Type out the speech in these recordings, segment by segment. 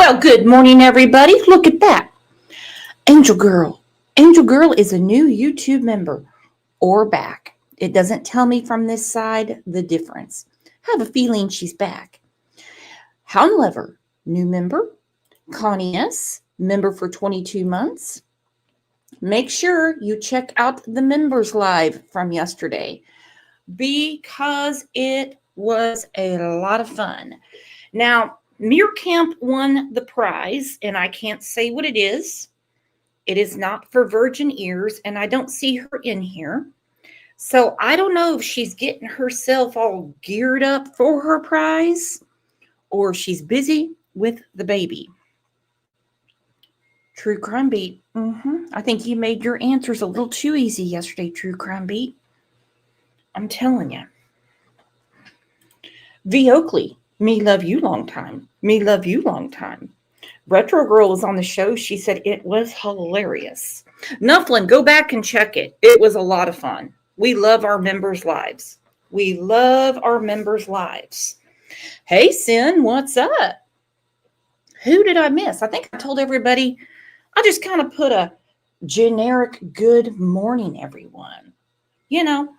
Well, good morning, everybody. Look at that. Angel Girl. Angel Girl is a new YouTube member or back. It doesn't tell me from this side the difference. I have a feeling she's back. Hound Lover, new member. Connie S., member for 22 months. Make sure you check out the members live from yesterday because it was a lot of fun. Now, Camp won the prize, and I can't say what it is. It is not for virgin ears, and I don't see her in here. So I don't know if she's getting herself all geared up for her prize or she's busy with the baby. True Crime Beat. I think you made your answers a little too easy yesterday, True Crime Beat. I'm telling you. V. Oakley. Me love you long time. Me love you long time. Retro Girl was on the show. She said it was hilarious. Nufflin, go back and check it. It was a lot of fun. We love our members' lives. We love our members' lives. Hey, Sin, what's up? Who did I miss? I think I told everybody. I just kind of put a generic good morning, everyone. You know,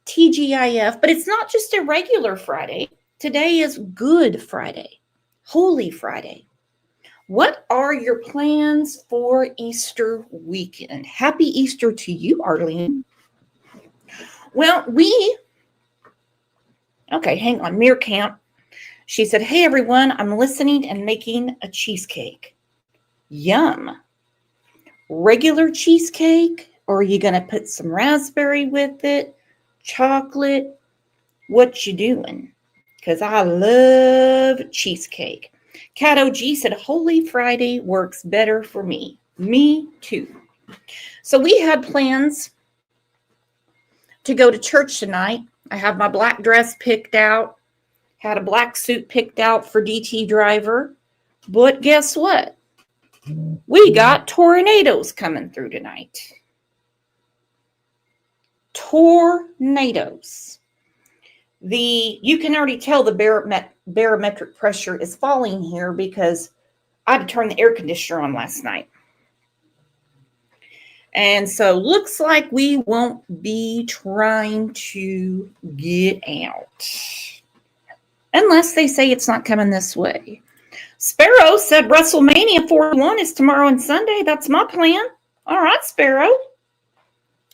TGIF, but it's not just a regular Friday. Today is Good Friday, Holy Friday. What are your plans for Easter weekend? Happy Easter to you, Arlene. Well, hang on, Camp. She said, hey, everyone, I'm listening and making a cheesecake. Yum. Regular cheesecake, or are you going to put some raspberry with it? Chocolate? What you doing? Because I love cheesecake. Cat OG said, Holy Friday works better for me. Me too. So we had plans to go to church tonight. I have my black dress picked out. Had a black suit picked out for DT driver. But guess what? We got tornadoes coming through tonight. Tornadoes. You can already tell the barometric pressure is falling here because I had to turn the air conditioner on last night. And so looks like we won't be trying to get out. Unless they say it's not coming this way. Sparrow said WrestleMania 41 is tomorrow and Sunday. That's my plan. All right, Sparrow.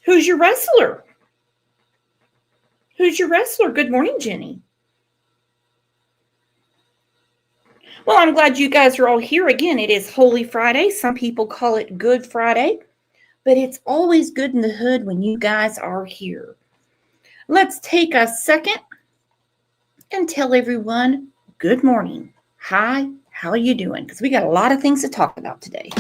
Who's your wrestler? Who's your wrestler? Good morning, Jenny. Well, I'm glad you guys are all here again. It is Holy Friday. Some people call it Good Friday, but it's always good in the hood when you guys are here. Let's take a second and tell everyone good morning. Hi, how are you doing? Because we got a lot of things to talk about today.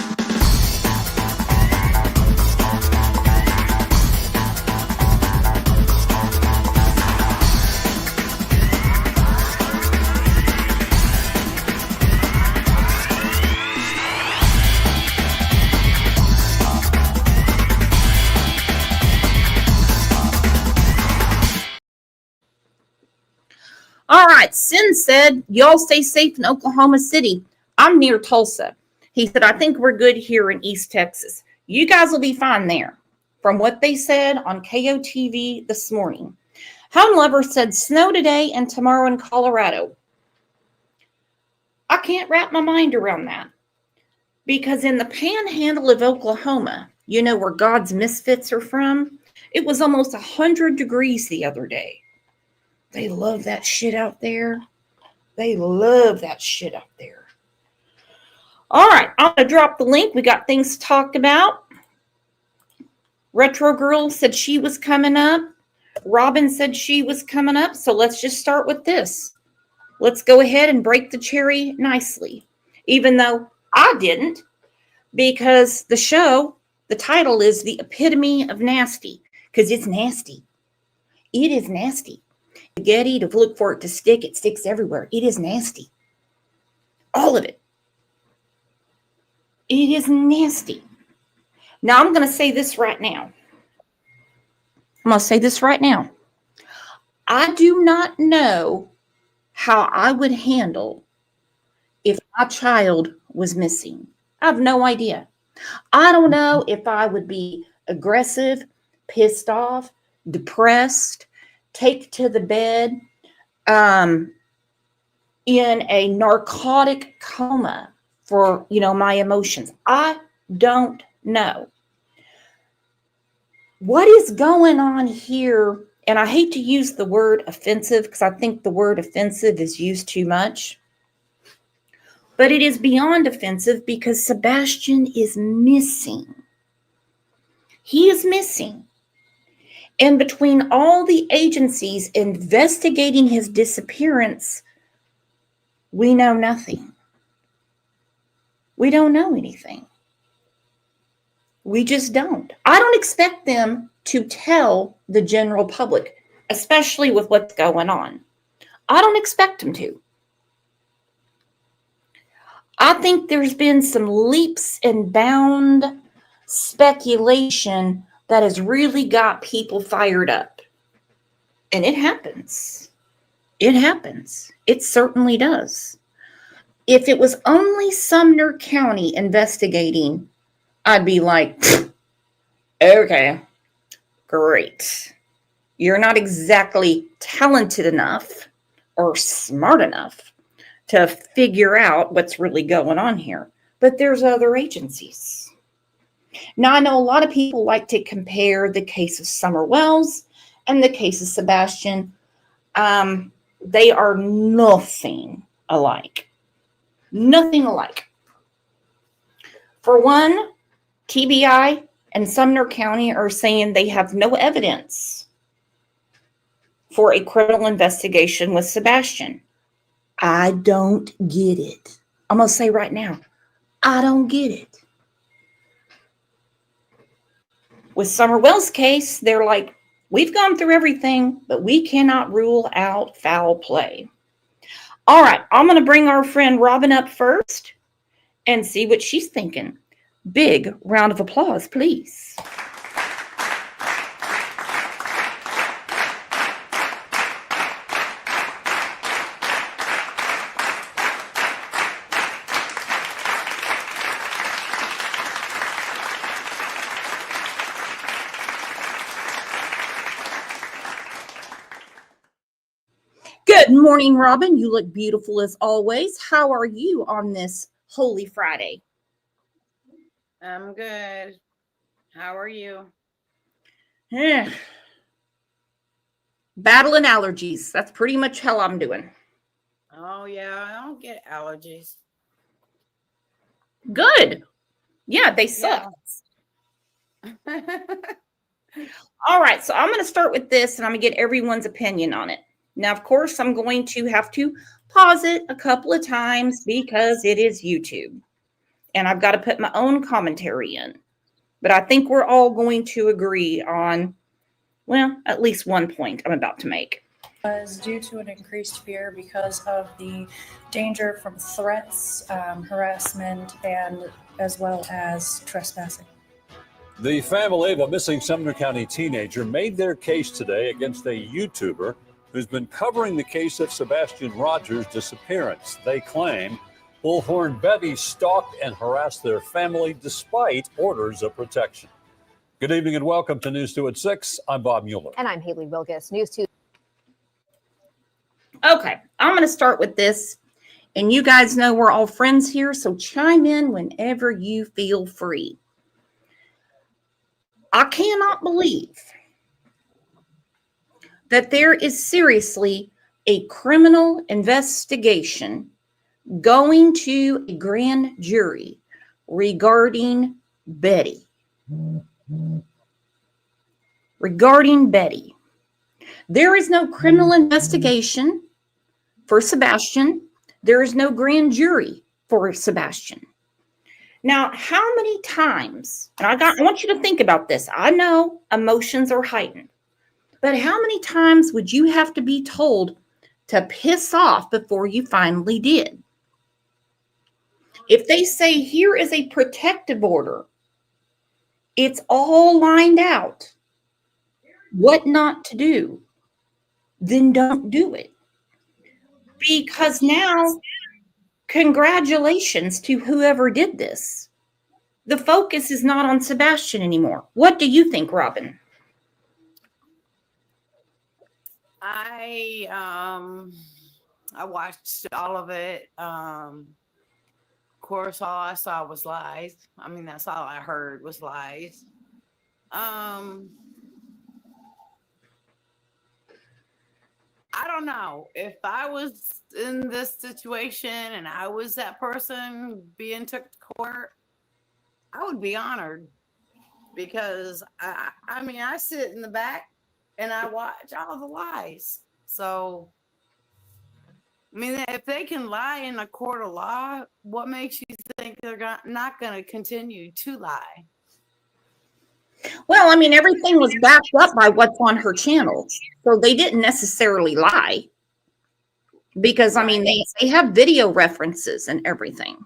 All right, Sin said, y'all stay safe in Oklahoma City. I'm near Tulsa. He said, I think we're good here in East Texas. You guys will be fine there. From what they said on KOTV this morning. Hound Lover said, snow today and tomorrow in Colorado. I can't wrap my mind around that. Because in the panhandle of Oklahoma, you know where God's misfits are from, it was almost 100 degrees the other day. They love that shit out there. They love that shit out there. All right, I'm going to drop the link. We got things to talk about. Retro Girl said she was coming up. Robin said she was coming up. So let's just start with this. Let's go ahead and break the cherry nicely. Even though I didn't, because the show, the title is The Epitome of Nasty, because it's nasty. It is nasty. Spaghetti, to look for it to stick, it sticks everywhere. It is nasty. All of it. It is nasty. Now, I'm going to say this right now. I do not know how I would handle if my child was missing? I have no idea. I don't know if I would be aggressive, pissed off, depressed, take to the bed, um, in a narcotic coma for, my emotions. I don't know. What is going on here? And I hate to use the word offensive because I think the word offensive is used too much. But it is beyond offensive because Sebastian is missing. He is missing. And between all the agencies investigating his disappearance, we know nothing. We don't know anything. We just don't. I don't expect them to tell the general public, especially with what's going on. I don't expect them to. I think there's been some leaps and bound speculation that has really got people fired up. And it happens. It happens. It certainly does. If it was only Sumner County investigating, I'd be like, okay, great. You're not exactly talented enough or smart enough to figure out what's really going on here. But there's other agencies. Now, I know a lot of people like to compare the case of Summer Wells and the case of Sebastian. They are nothing alike. Nothing alike. For one, TBI and Sumner County are saying they have no evidence for a criminal investigation with Sebastian. I don't get it. I'm going to say right now, I don't get it. With Summer Wells' case, they're like, we've gone through everything, but we cannot rule out foul play. All right, I'm going to bring our friend Robin up first and see what she's thinking. Big round of applause, please. Good morning, Robin. You look beautiful as always. How are you on this Holy Friday? I'm good. How are you? Battling allergies. That's pretty much how I'm doing. Oh, yeah. I don't get allergies. Good. Yeah, they suck. Yeah. All right, so I'm going to start with this and I'm going to get everyone's opinion on it. Now, of course, I'm going to have to pause it a couple of times because it is YouTube. And I've got to put my own commentary in. But I think we're all going to agree on, well, at least one point I'm about to make. Was due to an increased fear because of the danger from threats, harassment, and as well as trespassing. The family of a missing Sumner County teenager made their case today against a YouTuber who's been covering the case of Sebastian Rogers' disappearance. They claim Bullhorn Betty stalked and harassed their family despite orders of protection. Good evening and welcome to News 2 at 6. I'm Bob Mueller. And I'm Haley Wilgus. News 2. Okay, I'm going to start with this. And you guys know we're all friends here, so chime in whenever you feel free. I cannot believe that there is seriously a criminal investigation going to a grand jury regarding Betty. Regarding Betty. There is no criminal investigation for Sebastian. There is no grand jury for Sebastian. Now, how many times, and I want you to think about this. I know emotions are heightened, but how many times would you have to be told to piss off before you finally did? If they say here is a protective order, it's all lined out what not to do, then don't do it. Because now Congratulations to whoever did this. The focus is not on Sebastian anymore. What do you think, Robin? I watched all of it. Of course, all I saw was lies. I mean, that's all I heard was lies. I don't know. If I was in this situation and I was that person being took to court, I would be honored, because I mean, I sit in the back and I watch all the lies. So, I mean, if they can lie in a court of law, what makes you think they're not going to continue to lie? Well, I mean, everything was backed up by what's on her channel. So they didn't necessarily lie. Because, I mean, they have video references and everything.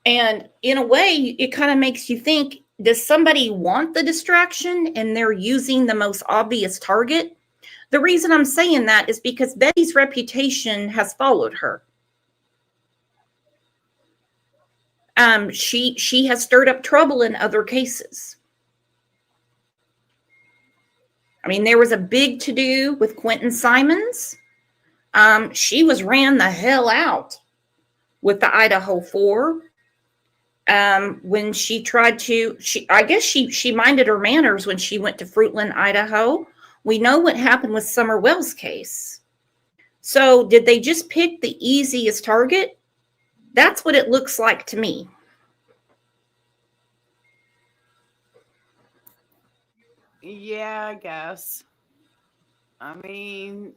And in a way, it kind of makes you think, does somebody want the distraction and they're using the most obvious target? The reason I'm saying that is because Betty's reputation has followed her. She has stirred up trouble in other cases. I mean, there was a big to-do with Quentin Simons. She was ran the hell out with the Idaho 4. When she tried to, I guess she minded her manners when she went to Fruitland, Idaho. We know what happened with Summer Wells' case. So did they just pick the easiest target? That's what it looks like to me. Yeah, I guess. I mean,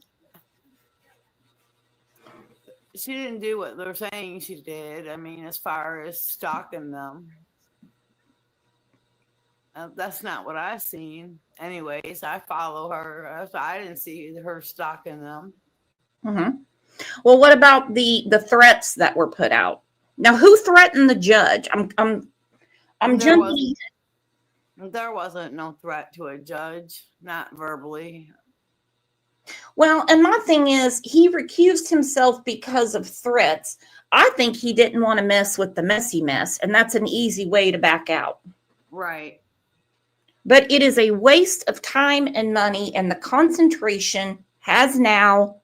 she didn't do what they're saying she did. I mean, as far as stalking them. That's not what I've seen. Anyways, I follow her. I didn't see her stalking them. Mm-hmm. Well, what about the threats that were put out? Now, who threatened the judge? I'm jumping. There wasn't no threat to a judge, not verbally. Well, and my thing is, he recused himself because of threats. I think he didn't want to mess with the messy mess, and that's an easy way to back out. Right. But it is a waste of time and money, and the concentration has now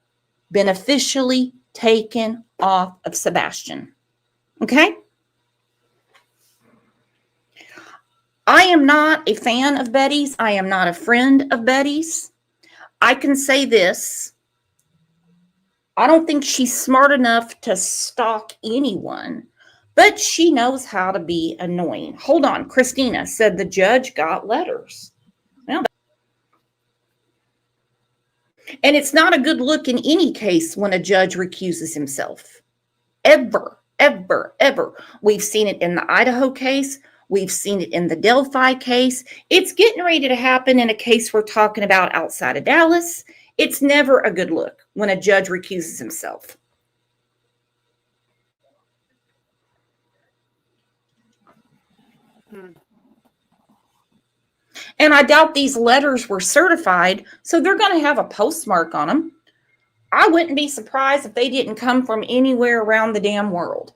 been officially taken off of Sebastian. Okay? I am not a fan of Betty's. I am not a friend of Betty's. I can say this. I don't think she's smart enough to stalk anyone, but she knows how to be annoying. Hold on. Christina said the judge got letters. Well, and it's not a good look in any case when a judge recuses himself. Ever, ever, ever. We've seen it in the Idaho case. We've seen it in the Delphi case. It's getting ready to happen in a case we're talking about outside of Dallas. It's never a good look when a judge recuses himself. And I doubt these letters were certified, so they're going to have a postmark on them. I wouldn't be surprised if they didn't come from anywhere around the damn world.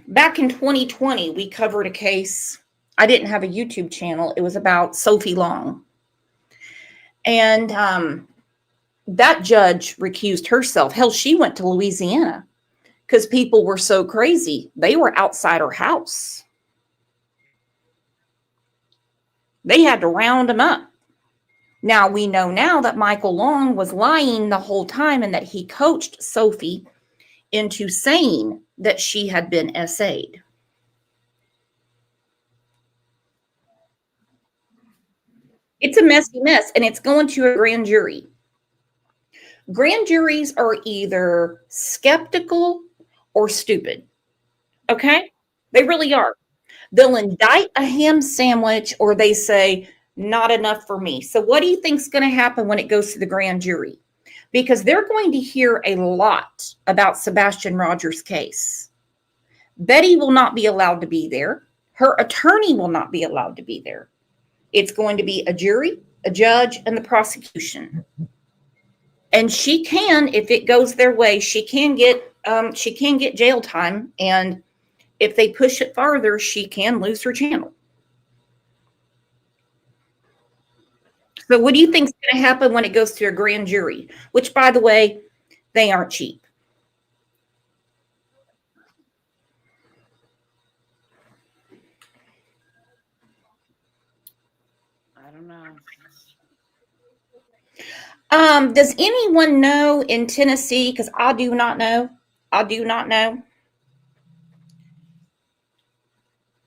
Back in 2020, we covered a case. I didn't have a YouTube channel. It was about Sophie Long. And that judge recused herself. Hell, she went to Louisiana because people were so crazy. They were outside her house. They had to round them up. Now, we know now that Michael Long was lying the whole time and that he coached Sophie into saying that she had been SA'd. It's a messy mess, and it's going to a grand jury. Grand juries are either skeptical or stupid. Okay? They really are. They'll indict a ham sandwich, or they say, not enough for me. So what do you think is going to happen when it goes to the grand jury? Because they're going to hear a lot about Sebastian Rogers' case. Betty will not be allowed to be there. Her attorney will not be allowed to be there. It's going to be a jury, a judge, and the prosecution. And she can, if it goes their way, she can get jail time. And if they push it farther, she can lose her channel. So what do you think is going to happen when it goes to a grand jury? Which, by the way, they aren't cheap. I don't know. Does anyone know in Tennessee, because I do not know,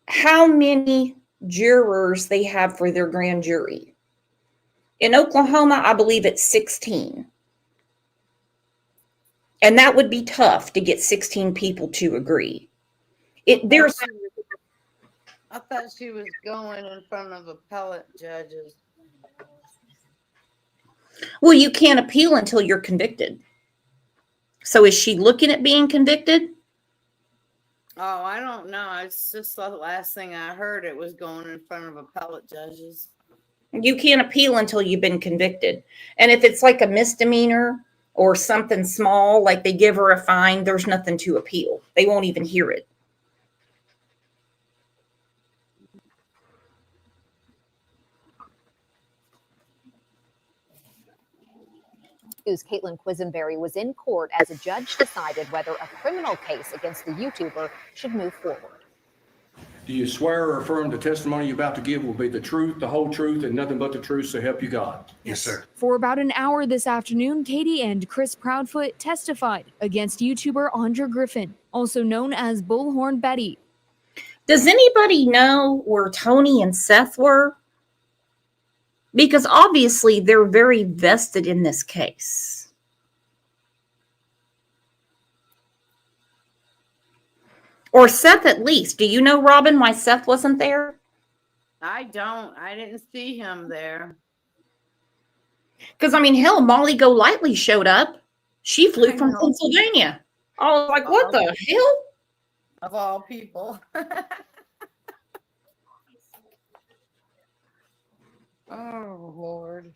how many jurors they have for their grand jury? In Oklahoma, I believe it's 16. And that would be tough to get 16 people to agree. I thought she was going in front of appellate judges. Well, you can't appeal until you're convicted. So is she looking at being convicted? Oh, I don't know. It's just the last thing I heard. It was going in front of appellate judges. You can't appeal until you've been convicted. And if it's like a misdemeanor or something small, like they give her a fine, there's nothing to appeal. They won't even hear it. Caitlin Quisenberry was in court as a judge decided whether a criminal case against the YouTuber should move forward. Do you swear or affirm the testimony you're about to give will be the truth, the whole truth, and nothing but the truth, so help you God? Yes, sir. For about an hour this afternoon, Katie and Chris Proudfoot testified against YouTuber Andra Griffin, also known as Bullhorn Betty. Does anybody know where Tony and Seth were? Because obviously they're very vested in this case. Or Seth at least. Do you know, Robin, why Seth wasn't there? I don't. I didn't see him there. Because, I mean, hell, Molly Golightly showed up. She flew from Pennsylvania. I was like, what the hell? Of all people. Oh, Lord.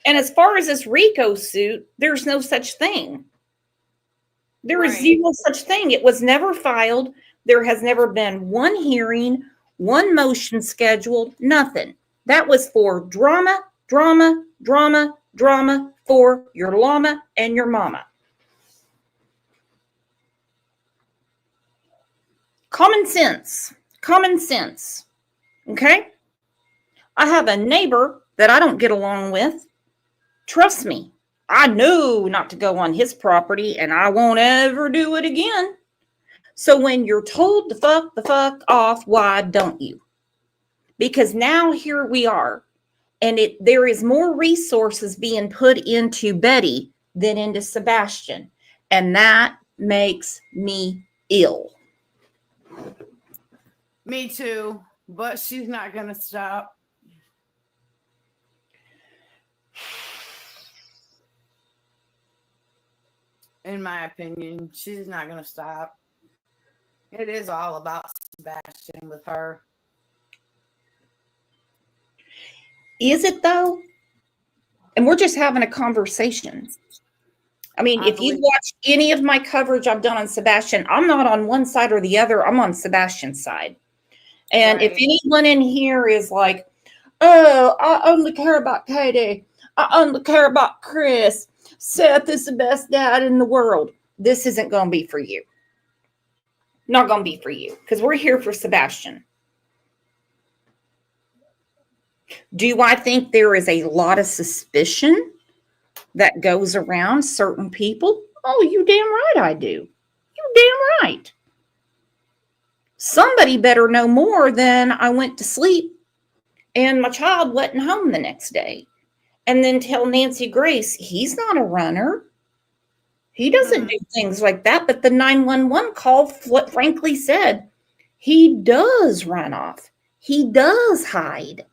And as far as this RICO suit, there's no such thing. There is zero such thing. It was never filed. There has never been one hearing, one motion scheduled, nothing. That was for drama for your llama and your mama. Common sense. Common sense. Okay? I have a neighbor that I don't get along with. Trust me, I know not to go on his property and I won't ever do it again. So when you're told to fuck the fuck off, why don't you? Because now here we are. And there is more resources being put into Betty than into Sebastian. And that makes me ill. Me too, but she's not going to stop. In my opinion, she's not going to stop. It is all about Sebastian with her. Is it though? And we're just having a conversation. I mean, if you watch any of my coverage I've done on Sebastian, I'm not on one side or the other. I'm on Sebastian's side. And if anyone in here is like, oh, I only care about Katie. I only care about Chris. Seth is the best dad in the world. This isn't going to be for you. Not going to be for you. Because we're here for Sebastian. Do I think there is a lot of suspicion that goes around certain people? Oh, you damn right I do. You damn right. Somebody better know more than I went to sleep and my child wasn't home the next day. And then tell Nancy Grace, he's not a runner. He doesn't do things like that. But the 911 call frankly said he does run off. He does hide.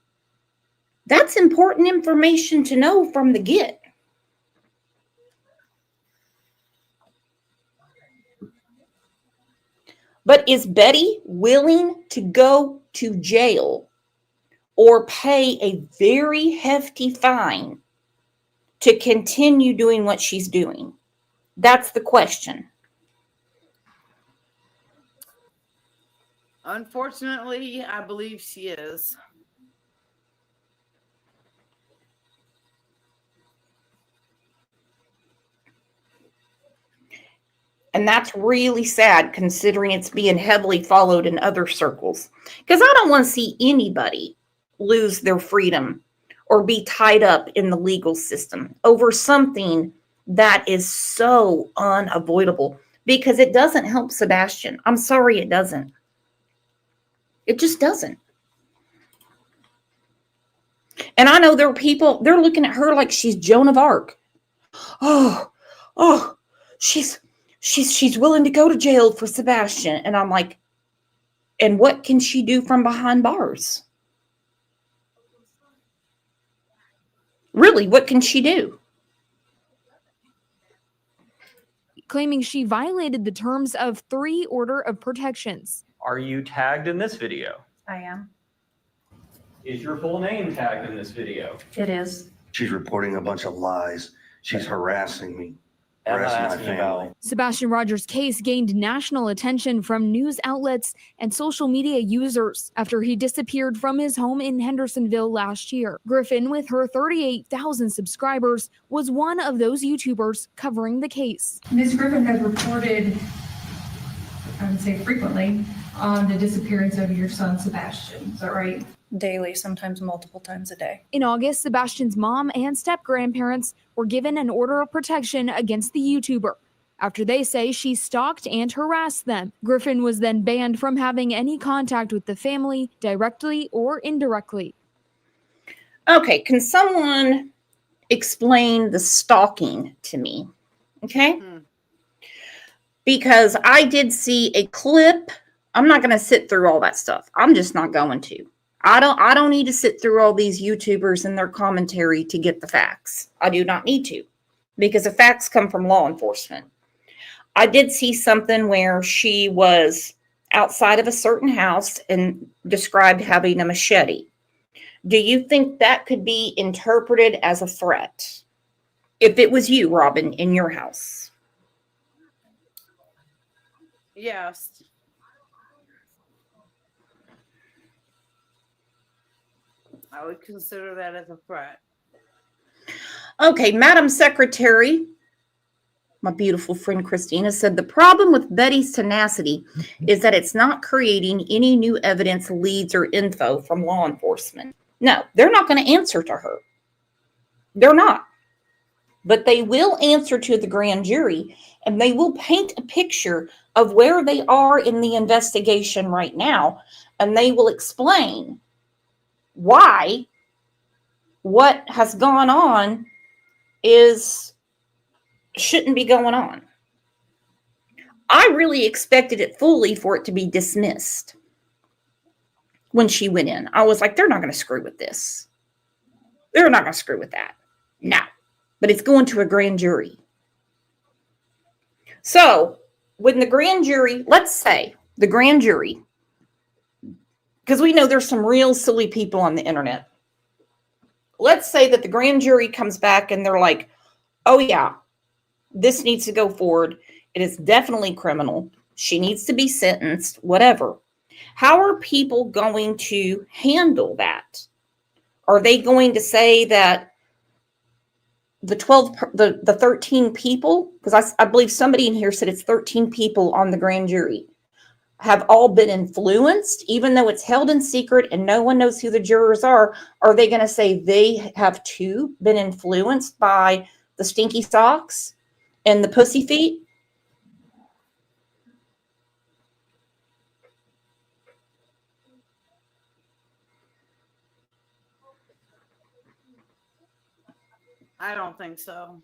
That's important information to know from the get. But is Betty willing to go to jail or pay a very hefty fine to continue doing what she's doing? That's the question. Unfortunately, I believe she is. And that's really sad considering it's being heavily followed in other circles. Because I don't want to see anybody lose their freedom or be tied up in the legal system over something that is so unavoidable, because it doesn't help Sebastian. I'm sorry, it doesn't. It just doesn't. And I know there are people, they're looking at her like she's Joan of Arc. Oh, she's willing to go to jail for Sebastian. And I'm like, and what can she do from behind bars? Really, what can she do? Claiming she violated the terms of 3 order of protections. Are you tagged in this video? I am. Is your full name tagged in this video? It is. She's reporting a bunch of lies. She's harassing me, I'm not harassing my asking family. about. Sebastian Rogers' case gained national attention from news outlets and social media users after he disappeared from his home in Hendersonville last year. Griffin, with her 38,000 subscribers, was one of those YouTubers covering the case. Ms. Griffin has reported, I would say frequently, on the disappearance of your son, Sebastian. Is that right? Daily, sometimes multiple times a day. In August, Sebastian's mom and step-grandparents were given an order of protection against the YouTuber after they say she stalked and harassed them. Griffin was then banned from having any contact with the family, directly or indirectly. Okay, can someone explain the stalking to me? Okay? Because I did see a clip. I'm not going to sit through all that stuff. I'm just not going to. I don't need to sit through all these YouTubers and their commentary to get the facts. I do not need to, because the facts come from law enforcement. I did see something where she was outside of a certain house and described having a machete. Do you think that could be interpreted as a threat? If it was you, Robin, in your house? Yes. I would consider that as a threat. Okay, Madam Secretary, my beautiful friend Christina said, the problem with Betty's tenacity is that it's not creating any new evidence, leads, or info from law enforcement. No, they're not going to answer to her. They're not. But they will answer to the grand jury, and they will paint a picture of where they are in the investigation right now, and they will explain why what has gone on shouldn't be going on. I really expected it fully for it to be dismissed when she went in. I was like, they're not going to screw with this. They're not going to screw with that. No. But it's going to a grand jury. So when the grand jury, let's say the grand jury, because we know there's some real silly people on the internet. Let's say that the grand jury comes back and they're like, oh yeah, this needs to go forward. It is definitely criminal. She needs to be sentenced, whatever. How are people going to handle that? Are they going to say that the 13 people, because I believe somebody in here said it's 13 people on the grand jury, have all been influenced, even though it's held in secret and no one knows who the jurors are? Are they going to say they have too been influenced by the stinky socks and the pussy feet? I don't think so.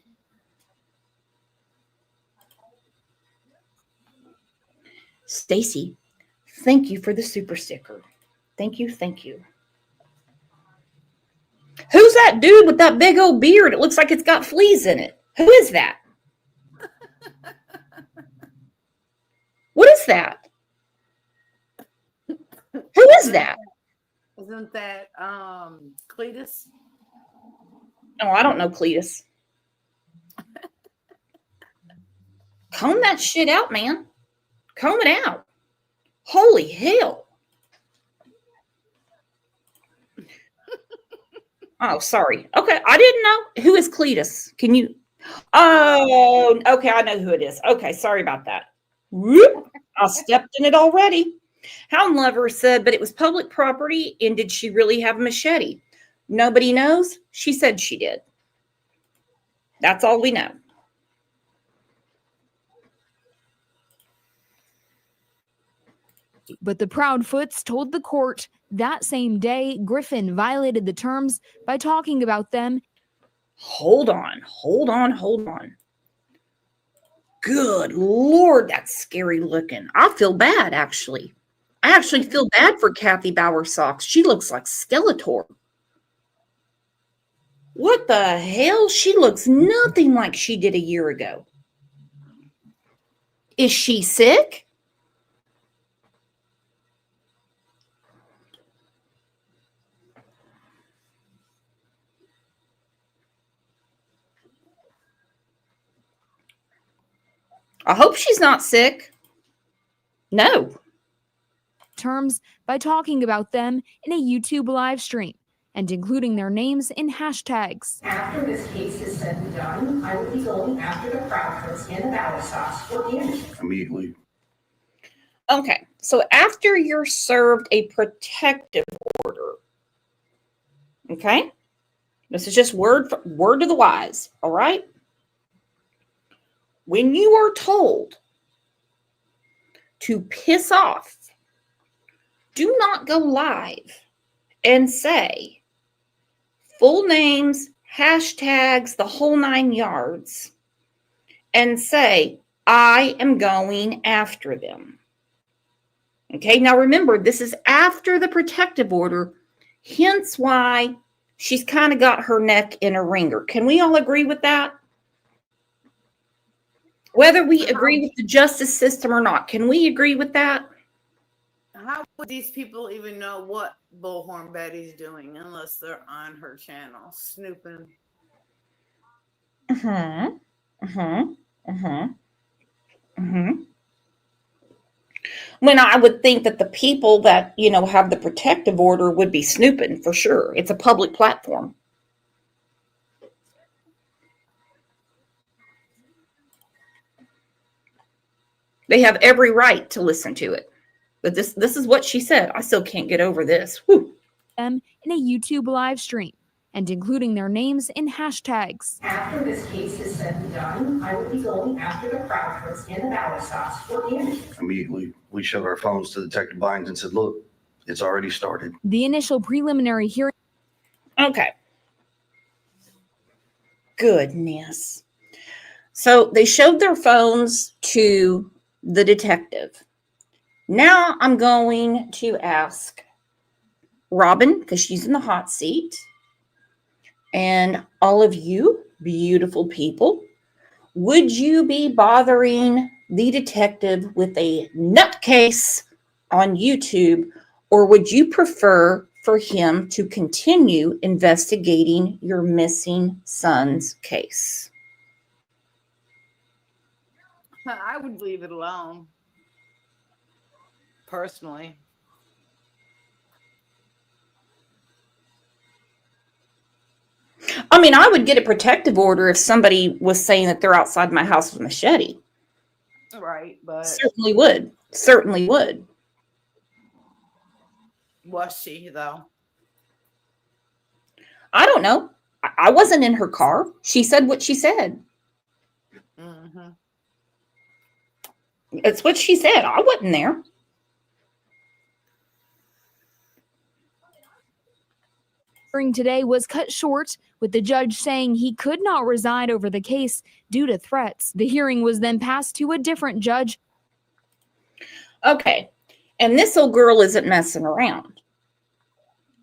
Stacy, thank you for the super sticker. Thank you, thank you. Who's that dude with that big old beard? It looks like it's got fleas in it. Who is that? What is that? Who is that? Isn't that Cletus? Oh, I don't know Cletus. Comb that shit out, man. Comb it out. Holy hell. Oh, sorry. Okay, I didn't know. Who is Cletus? Can you? Oh, okay, I know who it is. Okay, sorry about that. Whoop, I stepped in it already. Hound Lover said, but it was public property, and did she really have a machete? Nobody knows. She said she did. That's all we know. But the Proudfoots told the court that same day Griffin violated the terms by talking about them. Hold on. Good Lord, that's scary looking. I feel bad, actually. I actually feel bad for Kathy Bowersocks. She looks like Skeletor. What the hell? She looks nothing like she did a year ago. Is she sick? I hope she's not sick. No. Terms by talking about them in a YouTube live stream and including their names in hashtags. After this case is said and done, I will be going after the Proudfoots and the Bowersocks for damages. Immediately. Okay, so after you're served a protective order, okay? This is just word to the wise, all right? When you are told to piss off, do not go live and say full names, hashtags, the whole 9 yards, and say, I am going after them. Okay, now remember, this is after the protective order, hence why she's kind of got her neck in a wringer. Can we all agree with that? Whether we agree with the justice system or not, can we agree with that? How would these people even know what Bullhorn Betty's doing unless they're on her channel snooping? When I would think that the people that, have the protective order would be snooping for sure. It's a public platform. They have every right to listen to it. But this is what she said. I still can't get over this. Whew. Them in a YouTube live stream and including their names in hashtags. After this case is said and done, I will be going after the Proudfoots and the Bowersocks for damages. Immediately, we showed our phones to Detective Bynes and said, look, it's already started. The initial preliminary hearing. Okay. Goodness. So they showed their phones to the detective. Now I'm going to ask Robin, because she's in the hot seat, and all of you beautiful people, would you be bothering the detective with a nutcase on YouTube, or would you prefer for him to continue investigating your missing son's case? I would leave it alone. Personally. I mean, I would get a protective order if somebody was saying that they're outside my house with a machete. Right, but Certainly would. Certainly would. was she though? I don't know. I wasn't in her car. She said what she said. Mm-hmm. It's what she said. I wasn't there. Hearing today was cut short, with the judge saying he could not preside over the case due to threats. The hearing was then passed to a different judge. Okay. And this old girl isn't messing around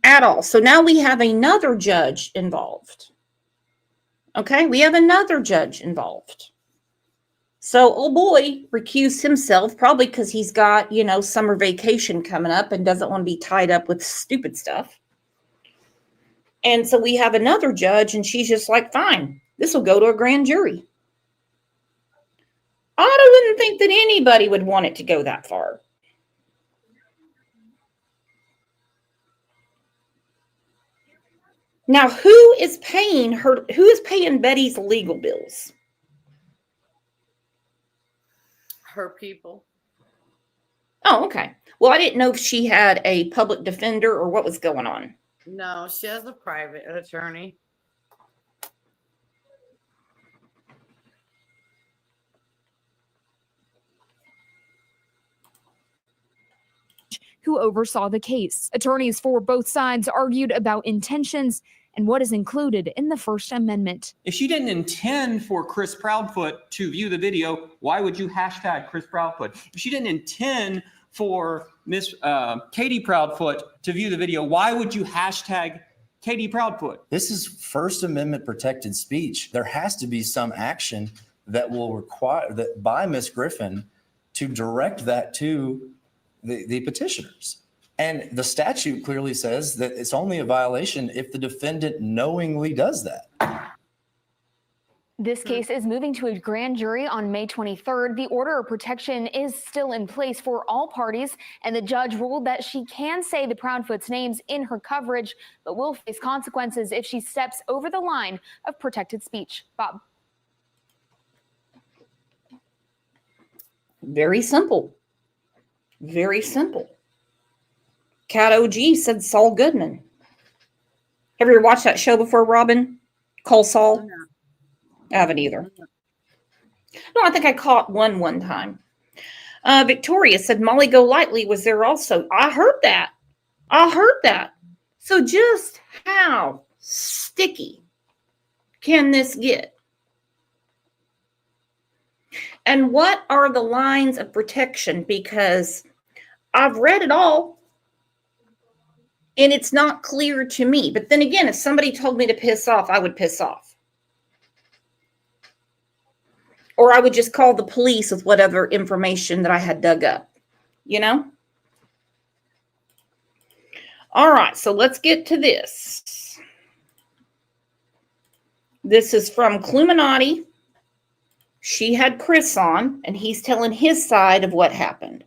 at all. So now we have another judge involved. Okay. We have another judge involved. So old boy recused himself, probably because he's got, summer vacation coming up and doesn't want to be tied up with stupid stuff. And so we have another judge, and she's just like, fine, this will go to a grand jury. I wouldn't think that anybody would want it to go that far. Now, who is paying Betty's legal bills? Her people. Oh, okay. Well, I didn't know if she had a public defender or what was going on. No, she has a private attorney. Who oversaw the case. Attorneys for both sides argued about intentions and what is included in the First Amendment. If she didn't intend for Chris Proudfoot to view the video, why would you hashtag Chris Proudfoot? If she didn't intend for Miss Katie Proudfoot to view the video, why would you hashtag Katie Proudfoot? This is First Amendment protected speech. There has to be some action that will require that by Miss Griffin to direct that to the petitioners. And the statute clearly says that it's only a violation if the defendant knowingly does that. This case is moving to a grand jury on May 23rd. The order of protection is still in place for all parties, and the judge ruled that she can say the Proudfoot's names in her coverage, but will face consequences if she steps over the line of protected speech. Bob. Very simple. Very simple. Cat OG said Saul Goodman. Have you ever watched that show before, Robin? Call Saul? No. I haven't either. No, I think I caught one time. Victoria said Molly Golightly was there also. I heard that. So just how sticky can this get? And what are the lines of protection? Because I've read it all, and it's not clear to me. But then again, if somebody told me to piss off, I would piss off. Or I would just call the police with whatever information that I had dug up, All right, so let's get to this. This is from Cluminati. She had Chris on, and he's telling his side of what happened.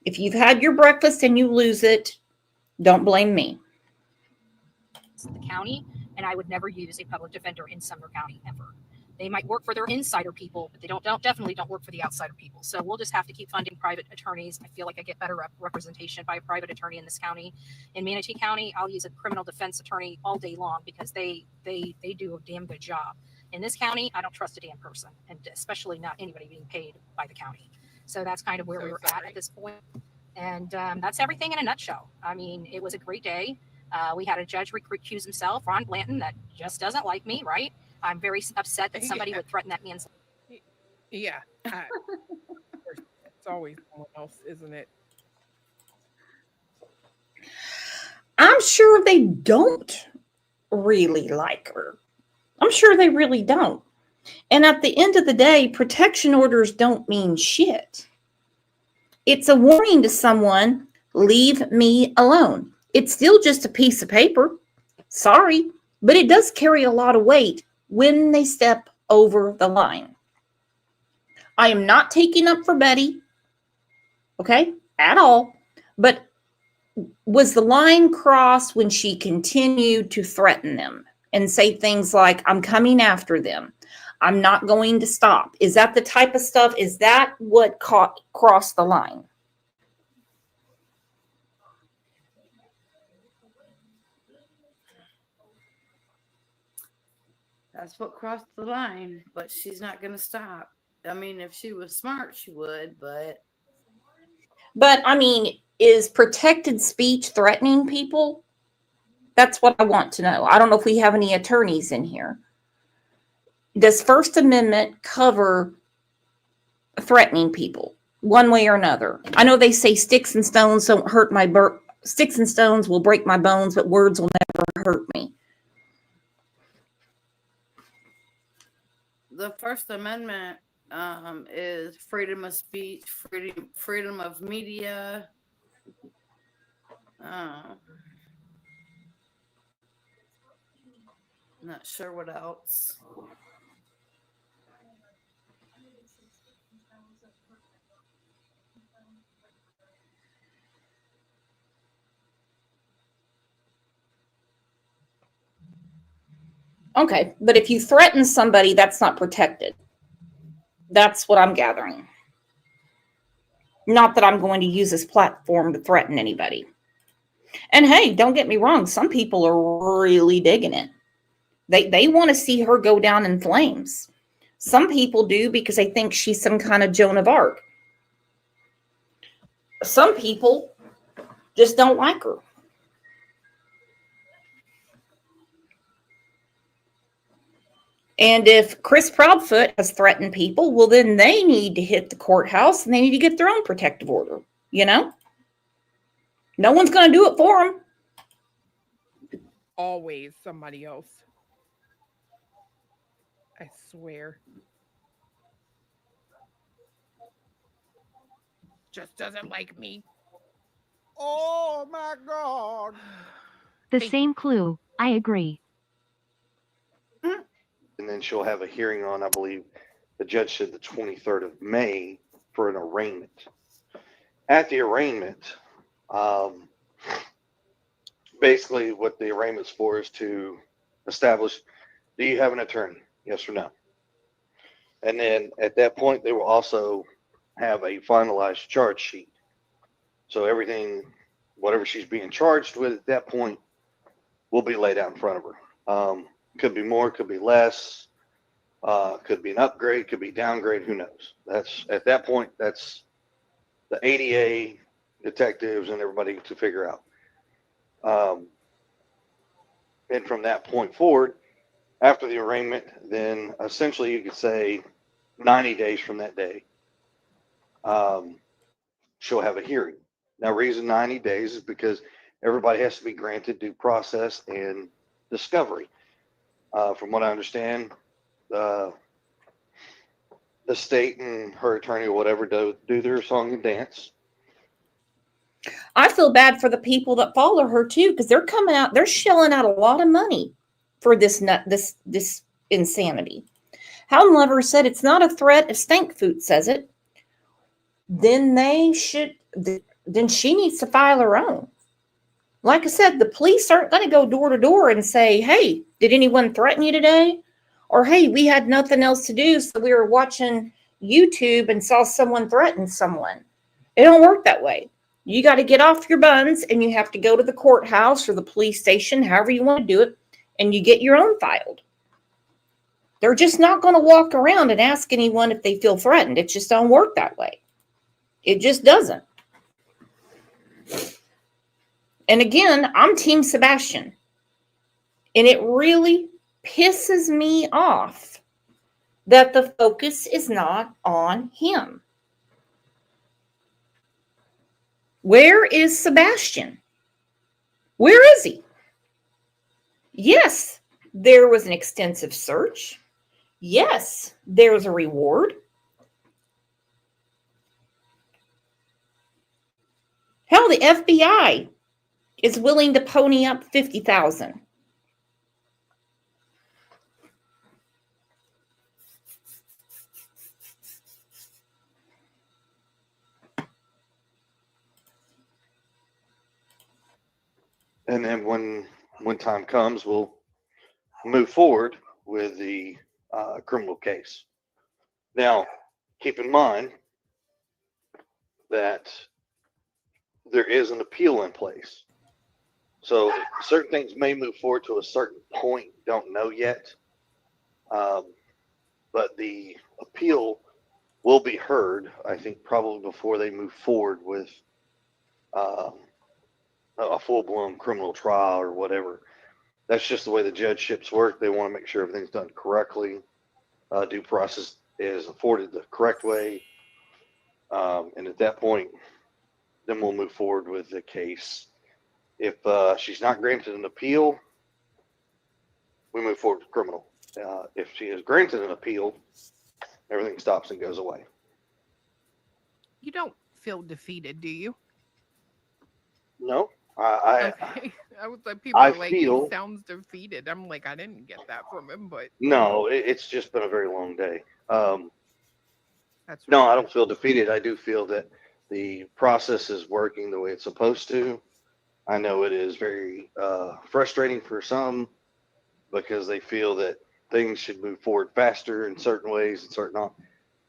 If you've had your breakfast and you lose it, don't blame me. The county, and I would never use a public defender in Sumner County ever. They might work for their insider people, but they definitely don't work for the outsider people. So we'll just have to keep funding private attorneys. I feel like I get better representation by a private attorney in this county. In Manatee County, I'll use a criminal defense attorney all day long because they do a damn good job. In this county, I don't trust a damn person, and especially not anybody being paid by the county. So that's kind of where we were at this point. And that's everything in a nutshell. I mean, it was a great day. We had a judge recuse himself, Ron Blanton, that just doesn't like me, right? I'm very upset that somebody would threaten that man's. Yeah. It's always someone else, isn't it? I'm sure they don't really like her. I'm sure they really don't. And at the end of the day, protection orders don't mean shit. It's a warning to someone, leave me alone. It's still just a piece of paper. Sorry, but it does carry a lot of weight when they step over the line. I am not taking up for Betty, okay, at all. But was the line crossed when she continued to threaten them and say things like, I'm coming after them, I'm not going to stop? Is that the type of stuff? Is that what crossed the line? That's what crossed the line, but she's not going to stop. I mean, if she was smart, she would, but. But, I mean, is protected speech threatening people? That's what I want to know. I don't know if we have any attorneys in here. Does First Amendment cover threatening people one way or another? I know they say sticks and stones don't hurt my sticks and stones will break my bones, but words will never hurt me. The First Amendment is freedom of speech, freedom of media. Not sure what else. Okay, but if you threaten somebody, that's not protected. That's what I'm gathering. Not that I'm going to use this platform to threaten anybody. And hey, don't get me wrong, some people are really digging it. They want to see her go down in flames. Some people do because they think she's some kind of Joan of Arc. Some people just don't like her. And if Chris Proudfoot has threatened people, well, then they need to hit the courthouse and they need to get their own protective order. You know? No one's going to do it for them. Always somebody else. I swear. Just doesn't like me. Oh my God. The same clue. I agree. And then she'll have a hearing on, I believe, the judge said the 23rd of May for an arraignment. At the arraignment, basically what the arraignment's for is to establish, do you have an attorney? Yes or no? And then at that point, they will also have a finalized charge sheet. So everything, whatever she's being charged with at that point, will be laid out in front of her. Could be more, could be less, could be an upgrade, could be downgrade, who knows? That's at that point, that's the ADA detectives and everybody to figure out. And from that point forward, after the arraignment, then essentially you could say 90 days from that day, she'll have a hearing. Now, reason 90 days is because everybody has to be granted due process and discovery. From what I understand, the state and her attorney or whatever do their song and dance. I feel bad for the people that follow her too, because they're coming out, they're shelling out a lot of money for this insanity. Helen Lover said it's not a threat if Stankfoot says it. Then then she needs to file her own. Like I said, the police aren't going to go door to door and say, hey, did anyone threaten you today? Or, hey, we had nothing else to do, so we were watching YouTube and saw someone threaten someone. It don't work that way. You got to get off your buns and you have to go to the courthouse or the police station, however you want to do it, and you get your own filed. They're just not going to walk around and ask anyone if they feel threatened. It just don't work that way. It just doesn't. And again, I'm Team Sebastian. And it really pisses me off that the focus is not on him. Where is Sebastian? Where is he? Yes, there was an extensive search. Yes, there was a reward. Hell, the FBI is willing to pony up $50,000. And then when time comes, we'll move forward with the criminal case. Now, keep in mind that there is an appeal in place. So certain things may move forward to a certain point, don't know yet. But the appeal will be heard, I think, probably before they move forward with a full-blown criminal trial or whatever. That's just the way the judgeships work. They want to make sure everything's done correctly. Due process is afforded the correct way. And at that point, then we'll move forward with the case. If she's not granted an appeal, we move forward with criminal. If she is granted an appeal, everything stops and goes away. You don't feel defeated, do you? No, I Okay. I was like, people I are like, feel he sounds defeated. I'm like, I didn't get that from him, but no. It's just been a very long day. that's No, right. I don't feel defeated. I do feel that the process is working the way it's supposed to. I know it is very frustrating for some because they feel that things should move forward faster in certain ways and certain not.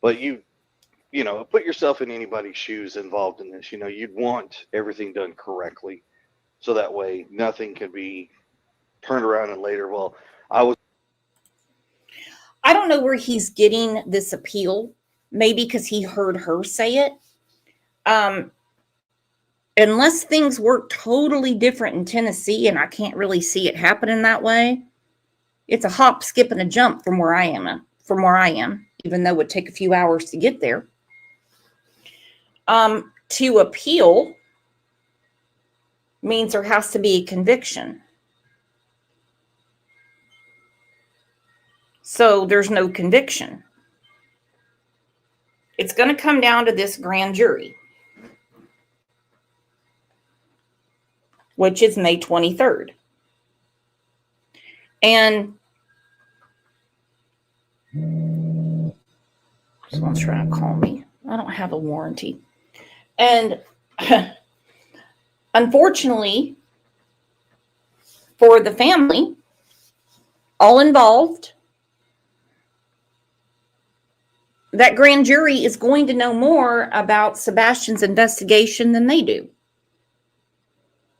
But you know, put yourself in anybody's shoes involved in this. You know, you'd want everything done correctly, so that way nothing could be turned around and later. Well, I don't know where he's getting this appeal. Maybe because he heard her say it. Unless things work totally different in Tennessee, and I can't really see it happening that way. It's a hop, skip, and a jump from where I am. Even though it would take a few hours to get there. To appeal means there has to be a conviction. So there's no conviction. It's going to come down to this grand jury, which is May 23rd. And someone's trying to call me. I don't have a warranty. And unfortunately, for the family, all involved, that grand jury is going to know more about Sebastian's investigation than they do.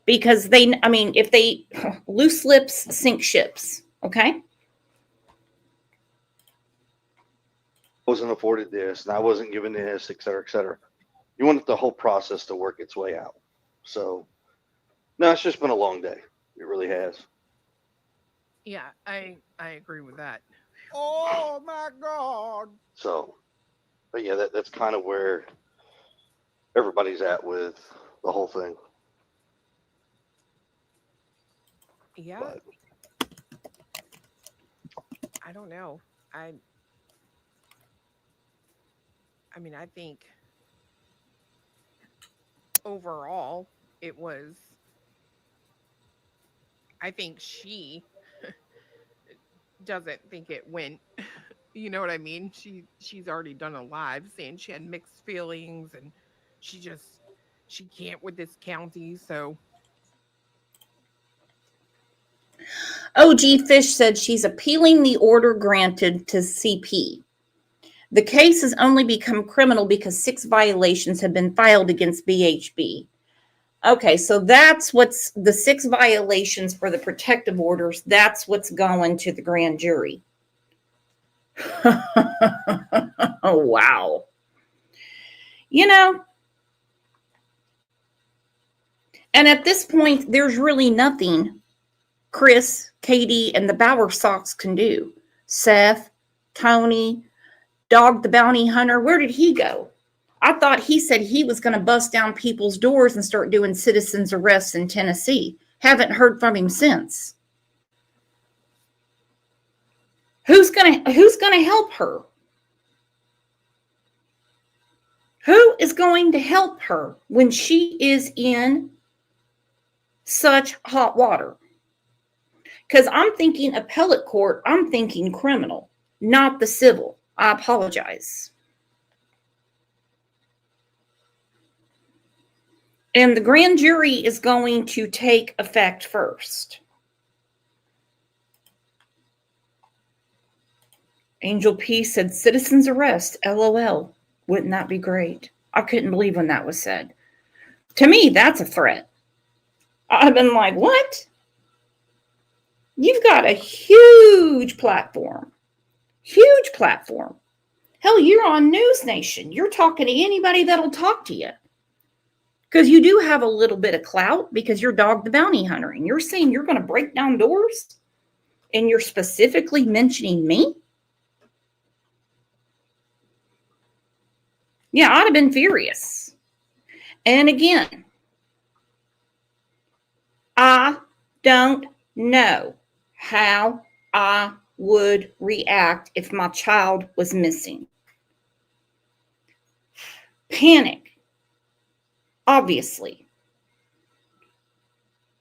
Because if they loose lips sink ships, okay? wasn't afforded this and I wasn't given this, et cetera, et cetera. You want the whole process to work its way out. So, no, it's just been a long day. It really has. Yeah, I agree with that. Oh my God. So, but yeah, that's kind of where everybody's at with the whole thing. Yeah. But I don't know. I mean, I think overall it was, I think she doesn't think it went, you know what I mean? She's already done a live saying she had mixed feelings and she can't with this county. So OG Fish said she's appealing the order granted to CP. The case has only become criminal because 6 violations have been filed against BHB. Okay, so that's what's the 6 violations for the protective orders. That's what's going to the grand jury. Oh, wow. You know, and at this point, there's really nothing Chris, Katie, and the Bauer Sox can do. Seth, Tony, Dog the Bounty Hunter, where did he go? I thought he said he was going to bust down people's doors and start doing citizens arrests in Tennessee. Haven't heard from him since. Who's going to help her? Who is going to help her when she is in such hot water? Because I'm thinking appellate court, I'm thinking criminal, not the civil. I apologize. And the grand jury is going to take effect first. Angel P said, citizen's arrest, LOL. Wouldn't that be great? I couldn't believe when that was said. To me, that's a threat. I've been like, what? You've got a huge platform. Huge platform. Hell, you're on News Nation. You're talking to anybody that'll talk to you. Because you do have a little bit of clout because you're Dog the Bounty Hunter. And you're saying you're going to break down doors? And you're specifically mentioning me? Yeah, I'd have been furious. And again, I don't know how I would react if my child was missing. panic, obviously,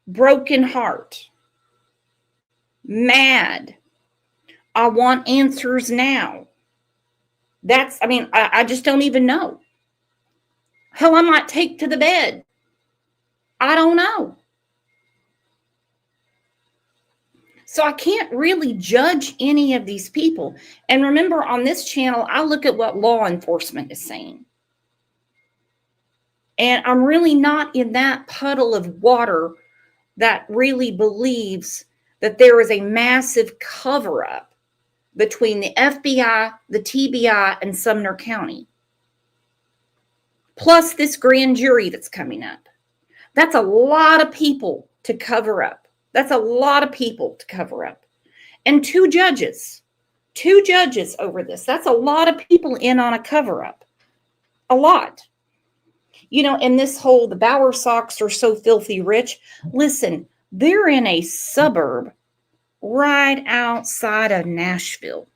broken heart, mad. I want answers now. I just don't even know. Hell, I might take to the bed. I don't know. So I can't really judge any of these people. And remember, on this channel, I look at what law enforcement is saying. And I'm really not in that puddle of water that really believes that there is a massive cover-up between the FBI, the TBI, and Sumner County. Plus this grand jury that's coming up. That's a lot of people to cover up. That's a lot of people to cover up. And two judges over this. That's a lot of people in on a cover-up. A lot. You know, and this whole, the Bower Sox are so filthy rich. Listen, they're in a suburb right outside of Nashville.